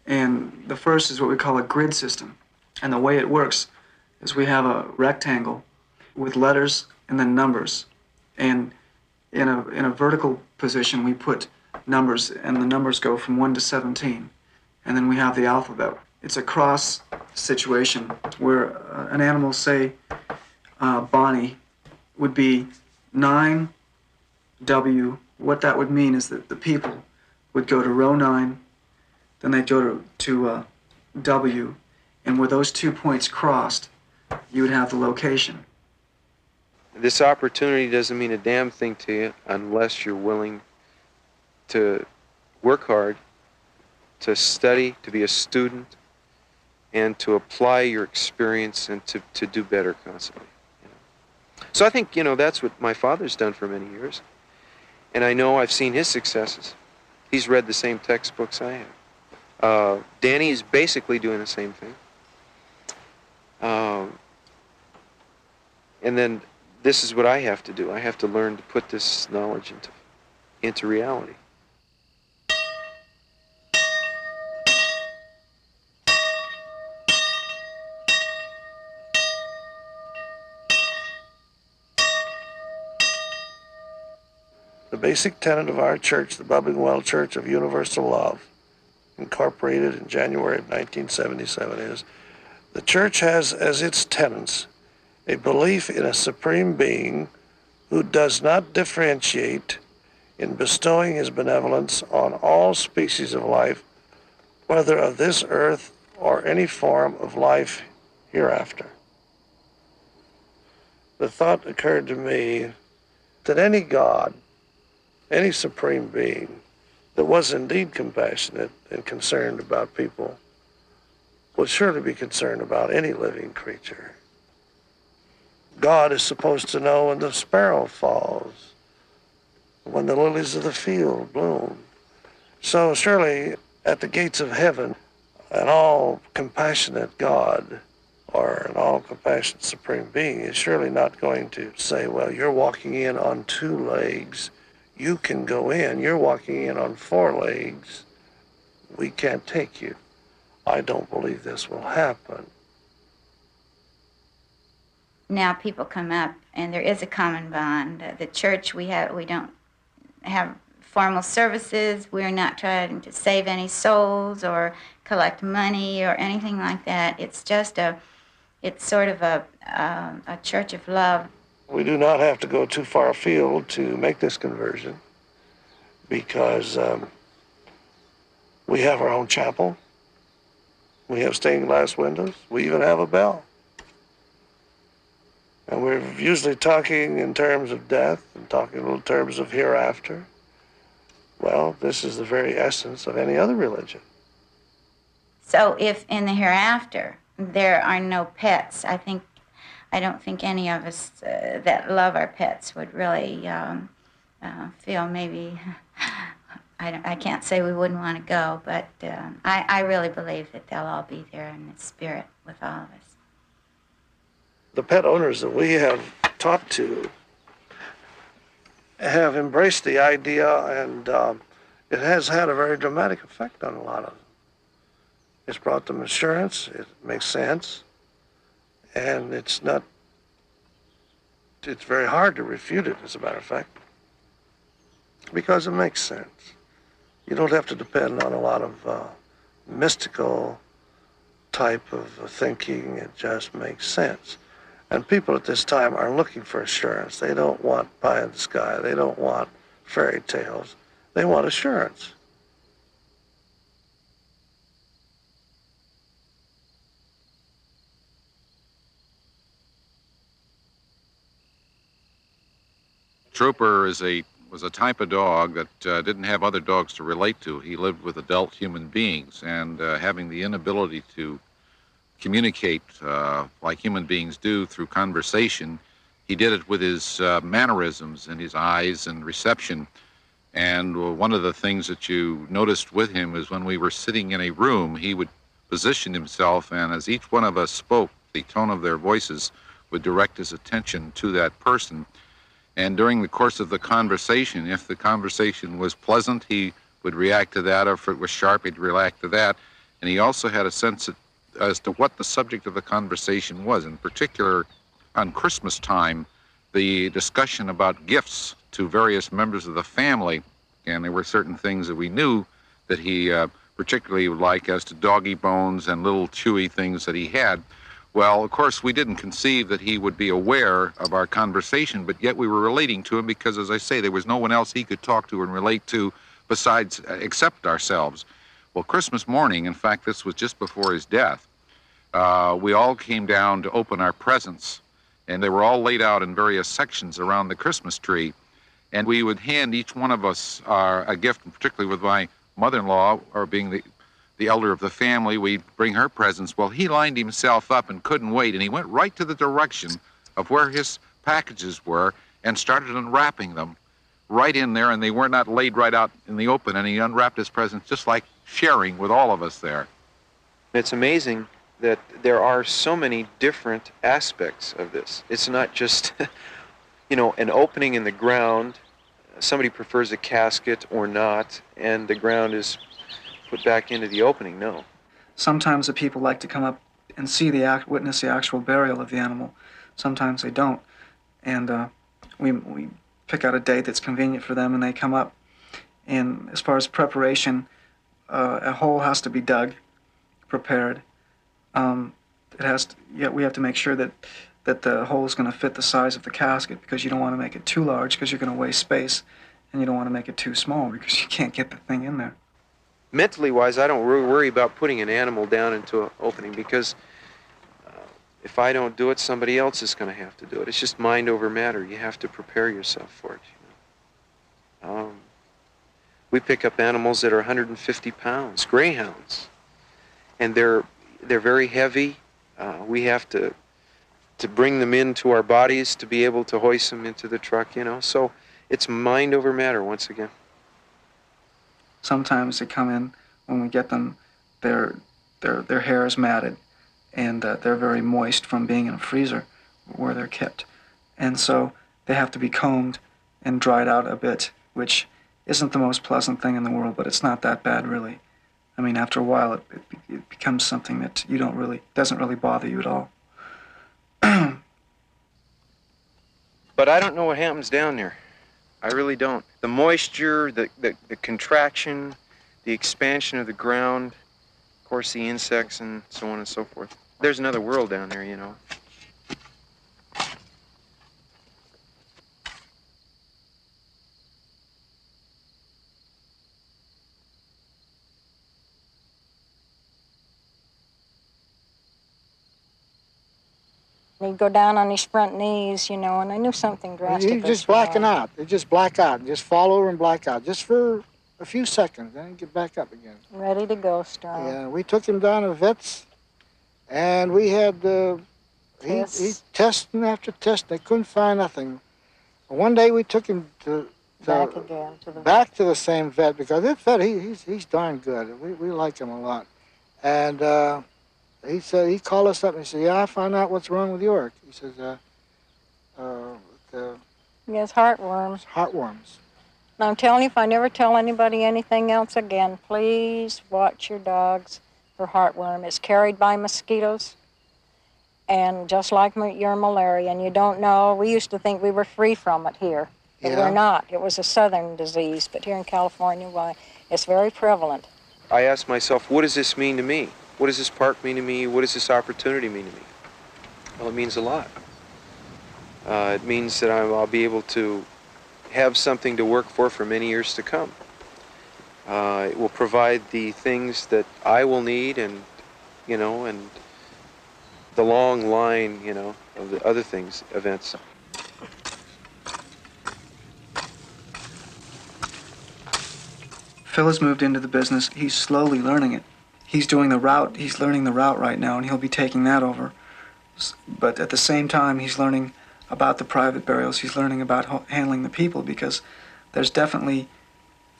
And the first is what we call a grid system. And the way it works is we have a rectangle with letters and then numbers. And in a vertical position, we put numbers, and the numbers go from 1 to 17. And then we have the alphabet. It's a cross situation where an animal, say Bonnie, would be 9W. What that would mean is that the people would go to row 9, then they'd go to W, and where those 2 points crossed, you would have the location. This opportunity doesn't mean a damn thing to you unless you're willing to work hard, to study, to be a student, and to apply your experience and to do better constantly. So I think, that's what my father's done for many years. And I know I've seen his successes. He's read the same textbooks I have. Danny is basically doing the same thing. And then this is what I have to do. I have to learn to put this knowledge into reality. The basic tenet of our church, the Bubbling Well Church of Universal Love, incorporated in January of 1977, is the church has as its tenets a belief in a supreme being who does not differentiate in bestowing his benevolence on all species of life, whether of this earth or any form of life hereafter. The thought occurred to me that any God, any supreme being that was indeed compassionate and concerned about people would surely be concerned about any living creature. God is supposed to know when the sparrow falls, when the lilies of the field bloom. So surely at the gates of heaven, an all-compassionate God or an all-compassionate supreme being is surely not going to say, well, you're walking in on 2 legs, you can go in. You're walking in on 4 legs, we can't take you. I don't believe this will happen. Now people come up, and there is a common bond. The church, we don't have formal services. We're not trying to save any souls or collect money or anything like that. It's just it's sort of a church of love. We do not have to go too far afield to make this conversion because we have our own chapel. We have stained glass windows. We even have a bell. And we're usually talking in terms of death and talking in terms of hereafter. Well, this is the very essence of any other religion. So if in the hereafter there are no pets, I don't think any of us that love our pets would really feel maybe, I can't say we wouldn't want to go, but I really believe that they'll all be there in the spirit with all of us. The pet owners that we have talked to have embraced the idea, and it has had a very dramatic effect on a lot of them. It's brought them assurance, it makes sense, and it's very hard to refute it, as a matter of fact. because it makes sense. You don't have to depend on a lot of mystical type of thinking. It just makes sense. And people at this time are looking for assurance. They don't want pie in the sky. They don't want fairy tales. They want assurance. Trooper was a type of dog that didn't have other dogs to relate to. He lived with adult human beings, and having the inability to communicate like human beings do through conversation, he did it with his mannerisms and his eyes and reception. And one of the things that you noticed with him is when we were sitting in a room, he would position himself, and as each one of us spoke, the tone of their voices would direct his attention to that person. And during the course of the conversation, if the conversation was pleasant, he would react to that, or if it was sharp, he'd react to that. And he also had a sense as to what the subject of the conversation was. In particular, on Christmas time, the discussion about gifts to various members of the family, and there were certain things that we knew that he particularly would like, as to doggy bones and little chewy things that he had. Well, of course, we didn't conceive that he would be aware of our conversation, but yet we were relating to him because, as I say, there was no one else he could talk to and relate to besides, except ourselves. Well, Christmas morning, in fact, this was just before his death, we all came down to open our presents, and they were all laid out in various sections around the Christmas tree, and we would hand each one of us a gift, and particularly with my mother-in-law, or being the elder of the family, we'd bring her presents. Well, he lined himself up and couldn't wait, and he went right to the direction of where his packages were and started unwrapping them right in there, and they were not laid right out in the open, and he unwrapped his presents just like sharing with all of us there. It's amazing that there are so many different aspects of this. It's not just, an opening in the ground. Somebody prefers a casket or not, and the ground is put back into the opening. No. Sometimes the people like to come up and witness the actual burial of the animal. Sometimes they don't. And we pick out a date that's convenient for them, and they come up. And as far as preparation, a hole has to be dug, prepared. We have to make sure that the hole is going to fit the size of the casket, because you don't want to make it too large because you're going to waste space, and you don't want to make it too small because you can't get the thing in there. Mentally wise, I don't worry about putting an animal down into an opening, because if I don't do it, somebody else is going to have to do it. It's just mind over matter. You have to prepare yourself for it. We pick up animals that are 150 pounds, greyhounds, and they're very heavy. We have to bring them into our bodies to be able to hoist them into the truck, So it's mind over matter once again. Sometimes they come in, when we get them, their hair is matted, and they're very moist from being in a freezer where they're kept. And so they have to be combed and dried out a bit, which isn't the most pleasant thing in the world, but it's not that bad, really. I mean, after a while, it becomes something that doesn't really bother you at all. But I don't know what happens down there. I really don't. The moisture, the contraction, the expansion of the ground, of course the insects and so on and so forth. There's another world down there, He'd go down on his front knees, and I knew something drastic was just blacking out. They just black out, just fall over and black out, just for a few seconds, then get back up again. Ready to go strong. Yeah, we took him down to vets, and we had he testing after testing. They couldn't find nothing. One day we took him back to the same vet, because this vet, he's darn good. We like him a lot, and. He said, he called us up and he said, "Yeah, I found out what's wrong with York." He says, Yes, heartworms. Heartworms. Now I'm telling you, if I never tell anybody anything else again, please watch your dogs for heartworm. It's carried by mosquitoes, and just like your malaria, and you don't know. We used to think we were free from it here, But Yeah. we're not. It was a southern disease, but here in California, why, it's very prevalent. I asked myself, what does this mean to me? What does this park mean to me? What does this opportunity mean to me? Well, it means a lot. It means that I'll be able to have something to work for many years to come. It will provide the things that I will need, and and the long line, of the other things, events. Phil has moved into the business. He's slowly learning it. He's doing the route. He's learning the route right now, and he'll be taking that over. But at the same time, he's learning about the private burials. He's learning about handling the people, because there's definitely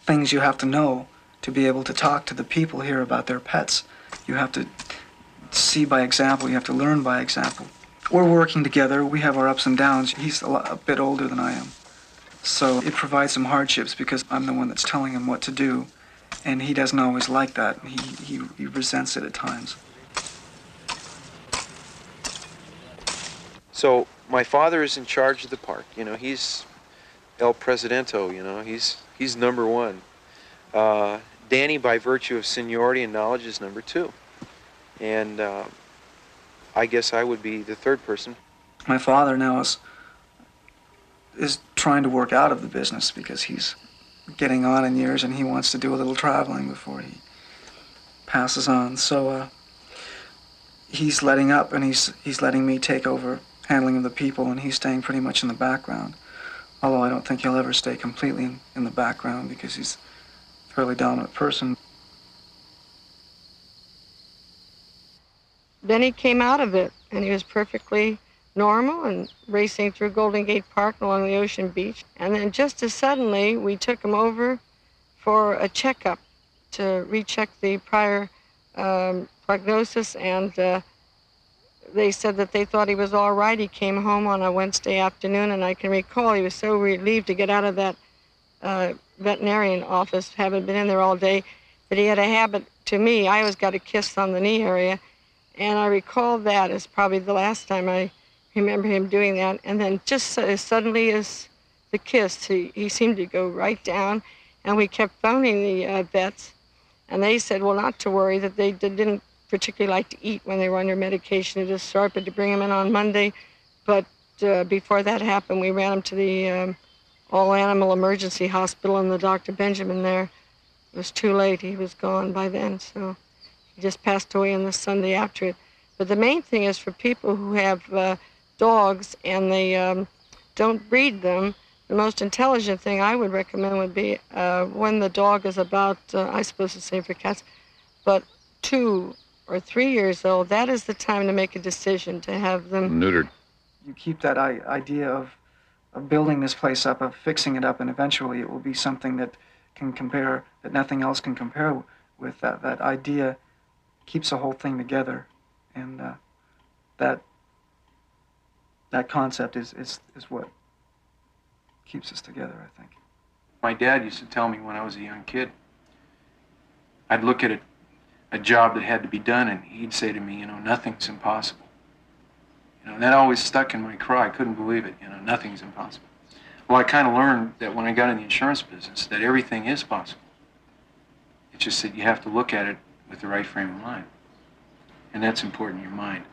things you have to know to be able to talk to the people here about their pets. You have to see by example. You have to learn by example. We're working together. We have our ups and downs. He's a bit older than I am. So it provides some hardships because I'm the one that's telling him what to do, and he doesn't always like that. He resents it at times. So my father is in charge of the park. He's El Presidento. He's number one. Danny, by virtue of seniority and knowledge, is number two. And I guess I would be the third person. My father now is trying to work out of the business because he's getting on in years and he wants to do a little traveling before he passes on. So he's letting up, and he's letting me take over handling of the people, and he's staying pretty much in the background. Although I don't think he'll ever stay completely in the background because he's a fairly dominant person. Then he came out of it, and he was perfectly normal and racing through Golden Gate Park along the Ocean Beach. And then just as suddenly, we took him over for a checkup to recheck the prior prognosis, and they said that they thought he was all right. He came home on a Wednesday afternoon, and I can recall he was so relieved to get out of that veterinarian office, having been in there all day, but he had a habit, to me, I always got a kiss on the knee area, and I recall that as probably the last time I remember him doing that. And then just as suddenly as the kiss, he seemed to go right down, and we kept phoning the vets, and they said, well, not to worry, that they didn't particularly like to eat when they were under medication of this sort, but to bring him in on Monday. But before that happened, we ran him to the all-animal emergency hospital, and the Dr. Benjamin there, it was too late. He was gone by then, so he just passed away on the Sunday after it. But the main thing is for people who have dogs and they don't breed them, the most intelligent thing I would recommend would be when the dog is about, I suppose the same for cats, but 2 or 3 years old, that is the time to make a decision to have them neutered. You keep that idea of building this place up, of fixing it up, and eventually it will be something that can compare, that nothing else can compare with. That idea keeps the whole thing together, and that concept is what keeps us together, I think. My dad used to tell me when I was a young kid, I'd look at a job that had to be done, and he'd say to me, nothing's impossible. And that always stuck in my craw. I couldn't believe it, nothing's impossible. Well, I kind of learned that when I got in the insurance business, that everything is possible. It's just that you have to look at it with the right frame of mind. And that's important in your mind.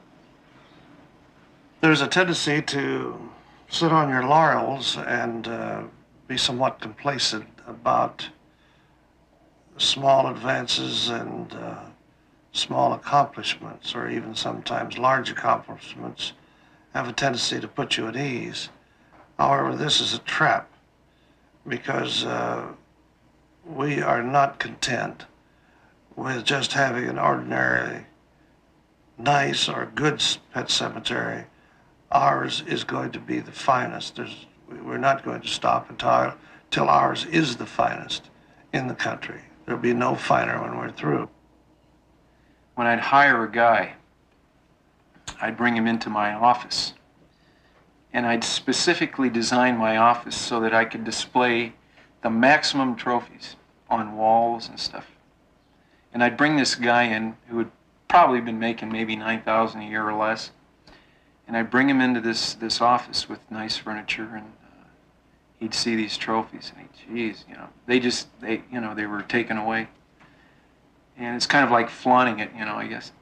There's a tendency to sit on your laurels and be somewhat complacent about small advances and small accomplishments, or even sometimes large accomplishments, have a tendency to put you at ease. However, this is a trap, because we are not content with just having an ordinarily nice or good pet cemetery. Ours is going to be the finest. We're not going to stop until ours is the finest in the country. There'll be no finer when we're through. When I'd hire a guy, I'd bring him into my office, and I'd specifically design my office so that I could display the maximum trophies on walls and stuff. And I'd bring this guy in who had probably been making maybe $9,000 a year or less, and I'd bring him into this office with nice furniture, he'd see these trophies and geez, they were taken away. And it's kind of like flaunting it, I guess.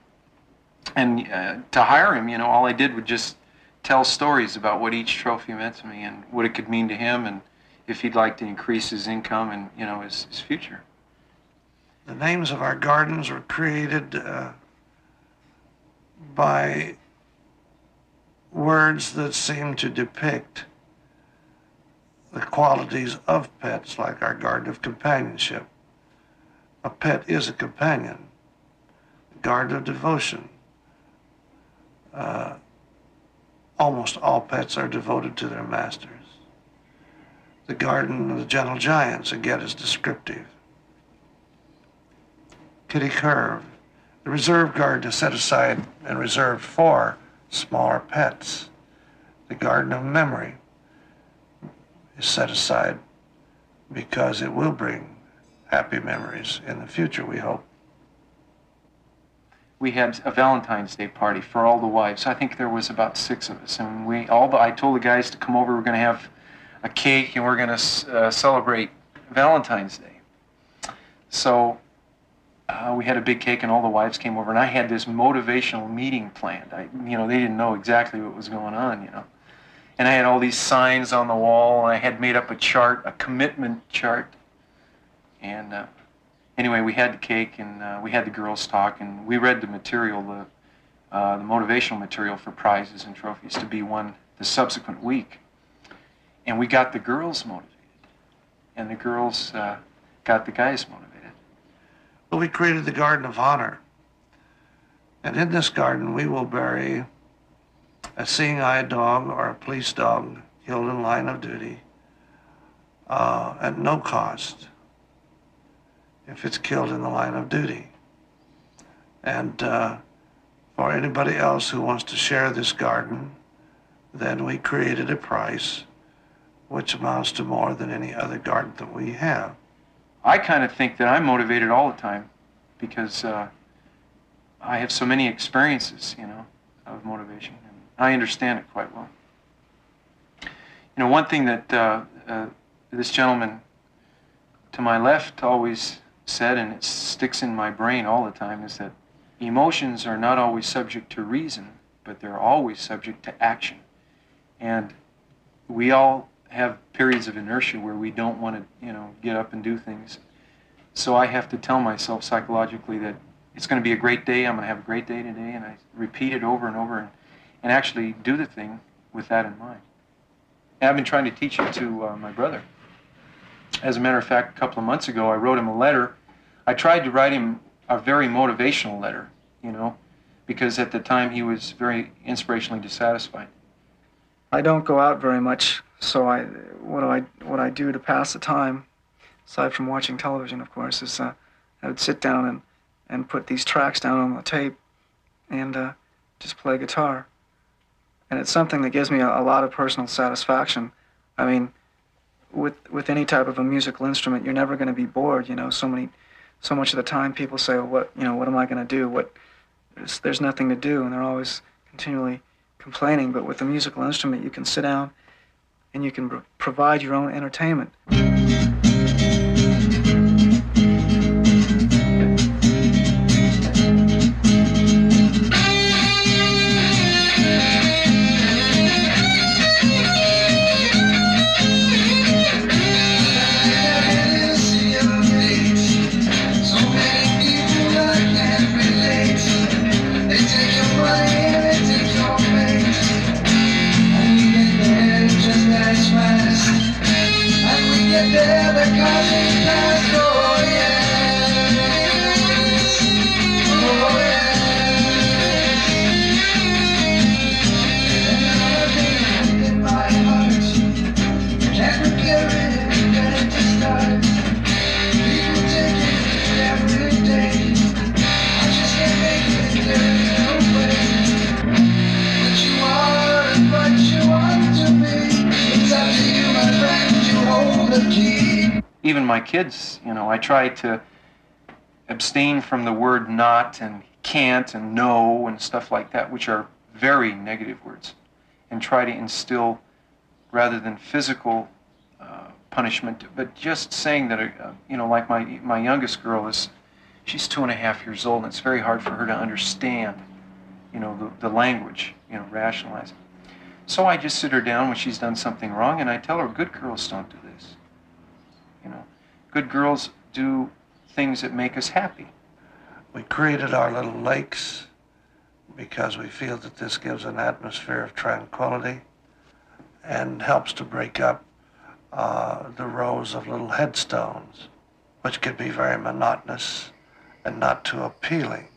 And to hire him, all I did was just tell stories about what each trophy meant to me and what it could mean to him and if he'd like to increase his income and, his future. The names of our gardens were created by words that seem to depict the qualities of pets, like our Garden of Companionship. A pet is a companion. The Garden of Devotion. Almost all pets are devoted to their masters. The Garden of the Gentle Giants, again, is descriptive. Kitty Curve. The reserve garden is set aside and reserved for smaller pets. The Garden of Memory is set aside because it will bring happy memories in the future, we hope. We had a Valentine's Day party for all the wives. I think there was about 6 of us, and I told the guys to come over. We're going to have a cake, and we're going to celebrate Valentine's Day. So we had a big cake, and all the wives came over, and I had this motivational meeting planned. They didn't know exactly what was going on, And I had all these signs on the wall, and I had made up a chart, a commitment chart. And anyway, we had the cake, and we had the girls talk, and we read the material, the motivational material for prizes and trophies to be won the subsequent week. And we got the girls motivated, and the girls got the guys motivated. Well, we created the Garden of Honor. And in this garden, we will bury a seeing-eye dog or a police dog killed in line of duty at no cost if it's killed in the line of duty. And for anybody else who wants to share this garden, then we created a price which amounts to more than any other garden that we have. I kind of think that I'm motivated all the time because I have so many experiences, of motivation. And I understand it quite well. One thing that this gentleman to my left always said, and it sticks in my brain all the time, is that emotions are not always subject to reason, but they're always subject to action. And we all have periods of inertia where we don't want to, get up and do things. So I have to tell myself psychologically that it's going to be a great day, I'm going to have a great day today, and I repeat it over and over and actually do the thing with that in mind. And I've been trying to teach it to my brother. As a matter of fact, a couple of months ago, I wrote him a letter. I tried to write him a very motivational letter, because at the time he was very inspirationally dissatisfied. I don't go out very much, so what I do to pass the time, aside from watching television, of course, is I would sit down and put these tracks down on the tape and just play guitar. And it's something that gives me a lot of personal satisfaction. I mean, with any type of a musical instrument, you're never going to be bored. So much of the time people say, well, what am I going to do? There's nothing to do, and they're always continually complaining. But with a musical instrument, you can sit down and you can provide your own entertainment. Even my kids, I try to abstain from the word not and can't and no and stuff like that, which are very negative words, and try to instill, rather than physical punishment, but just saying that, you know, like my youngest girl she's 2.5 years old, and it's very hard for her to understand, you know, the language, you know, rationalize it. So I just sit her down when she's done something wrong, and I tell her, good girls don't do this. You know, good girls do things that make us happy. We created our little lakes because we feel that this gives an atmosphere of tranquility and helps to break up the rows of little headstones, which could be very monotonous and not too appealing.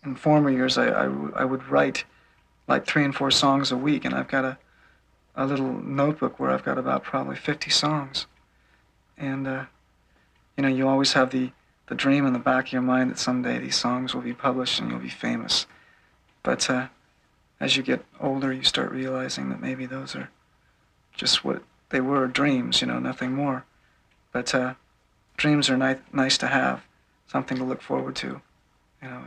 In former years, I would write like 3 and 4 songs a week, and I've got a little notebook where I've got about probably 50 songs. And, you know, you always have the dream in the back of your mind that someday these songs will be published and you'll be famous. But as you get older, you start realizing that maybe those are just what they were, dreams, you know, nothing more. But dreams are nice to have, something to look forward to, you know.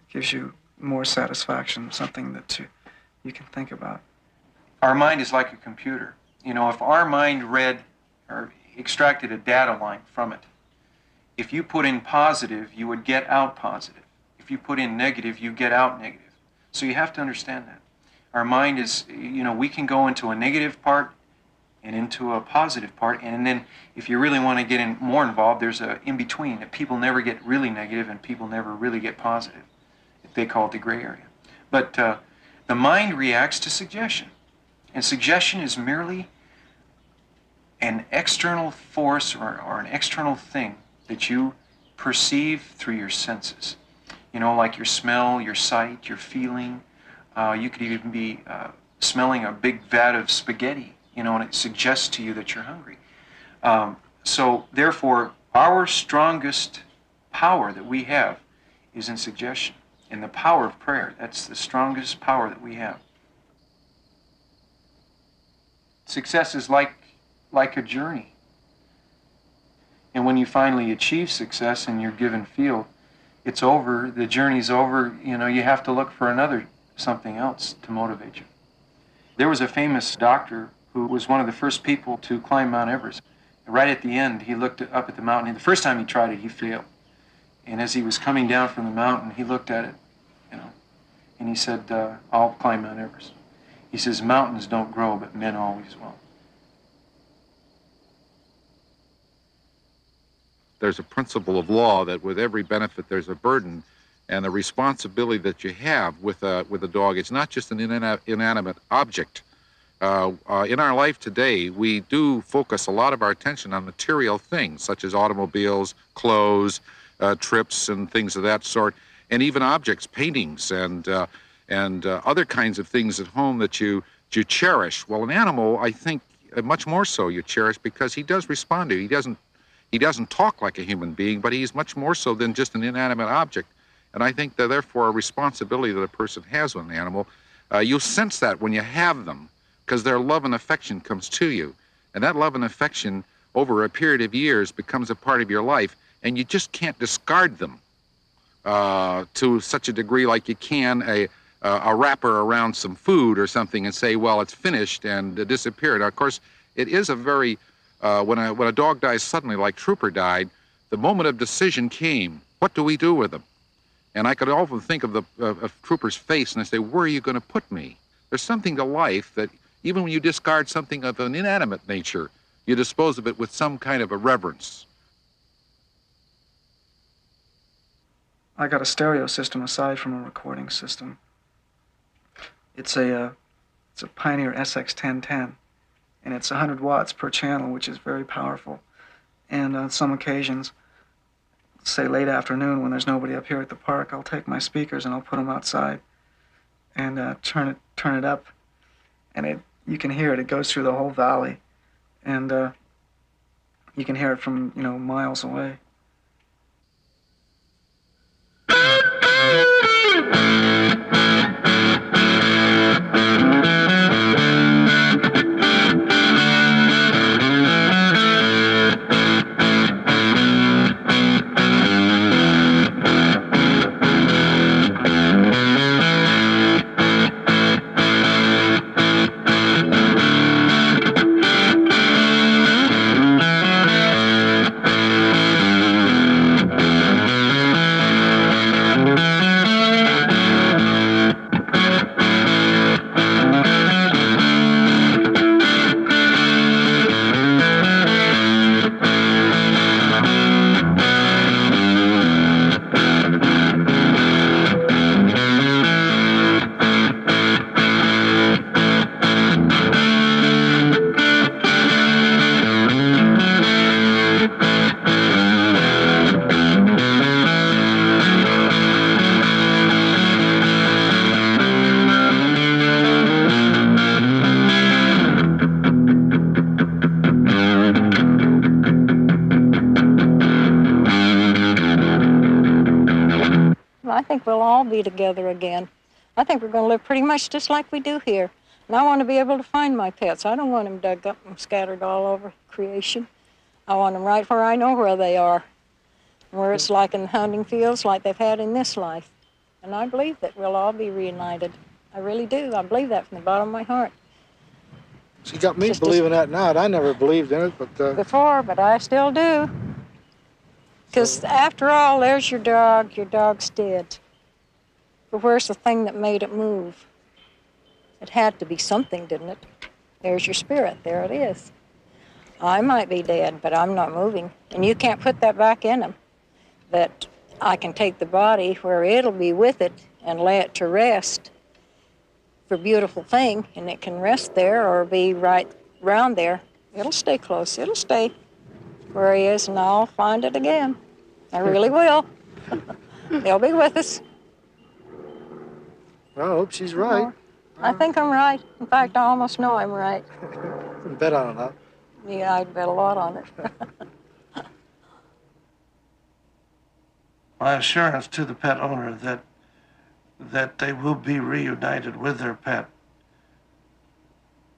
Gives you more satisfaction, something that you can think about. Our mind is like a computer. You know, if our mind read or extracted a data line from it, if you put in positive, you would get out positive. If you put in negative, you get out negative. So you have to understand that. Our mind is, you know, we can go into a negative part and into a positive part, and then if you really want to get more involved, there's a in-between, that people never get really negative and people never really get positive. They call it the gray area. But the mind reacts to suggestion. And suggestion is merely an external force or an external thing that you perceive through your senses. You know, like your smell, your sight, your feeling. You could even be smelling a big vat of spaghetti, you know, and it suggests to you that you're hungry. So therefore, our strongest power that we have is in suggestion. And the power of prayer, that's the strongest power that we have. Success is like a journey. And when you finally achieve success in your given field, it's over, the journey's over, you know, you have to look for something else to motivate you. There was a famous doctor who was one of the first people to climb Mount Everest. Right at the end, he looked up at the mountain, and the first time he tried it, he failed. And as he was coming down from the mountain, he looked at it, you know, and he said, I'll climb Mount Everest. He says, mountains don't grow, but men always will. There's a principle of law that with every benefit there's a burden, and the responsibility that you have with a dog, it's not just an inanimate object. In our life today, we do focus a lot of our attention on material things, such as automobiles, clothes, trips and things of that sort, and even objects, paintings, and other kinds of things at home that you cherish. Well, an animal, I think, much more so you cherish, because he does respond to you. He doesn't talk like a human being, but he's much more so than just an inanimate object. And I think that therefore a responsibility that a person has with an animal, you'll sense that when you have them, because their love and affection comes to you. And that love and affection over a period of years becomes a part of your life, and you just can't discard them. to such a degree like you can a wrapper around some food or something and say, well, it's finished and disappeared. Of course, it is a very, when a dog dies suddenly like Trooper died, the moment of decision came. What do we do with him? And I could often think of Trooper's face and I say, where are you going to put me? There's something to life that even when you discard something of an inanimate nature, you dispose of it with some kind of a reverence. I got a stereo system aside from a recording system. It's a Pioneer SX1010, and it's 100 watts per channel, which is very powerful. And on some occasions, say late afternoon when there's nobody up here at the park, I'll take my speakers and I'll put them outside and turn it up, and you can hear it. It goes through the whole valley, and you can hear it from miles away. I think we'll all be together again. I think we're going to live pretty much just like we do here. And I want to be able to find my pets. I don't want them dug up and scattered all over creation. I want them right where I know where they are, where it's like in the hunting fields, like they've had in this life. And I believe that we'll all be reunited. I really do. I believe that from the bottom of my heart. She got me believing that now. I never believed in it, but... Before, but I still do. Because after all, there's your dog. Your dog's dead. But where's the thing that made it move? It had to be something, didn't it? There's your spirit. There it is. I might be dead, but I'm not moving. And you can't put that back in them. That I can take the body where it'll be with it and lay it to rest for a beautiful thing, and it can rest there or be right round there. It'll stay close. It'll stay where he is, and I'll find it again. I really will. They'll be with us. Well, I hope she's right. I think I'm right. In fact, I almost know I'm right. Bet on it, huh? Yeah, I'd bet a lot on it. My assurance to the pet owner that they will be reunited with their pet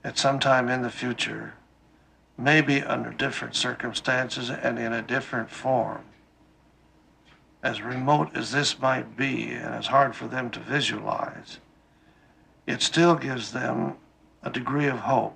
at some time in the future, maybe under different circumstances and in a different form. As remote as this might be and as hard for them to visualize, it still gives them a degree of hope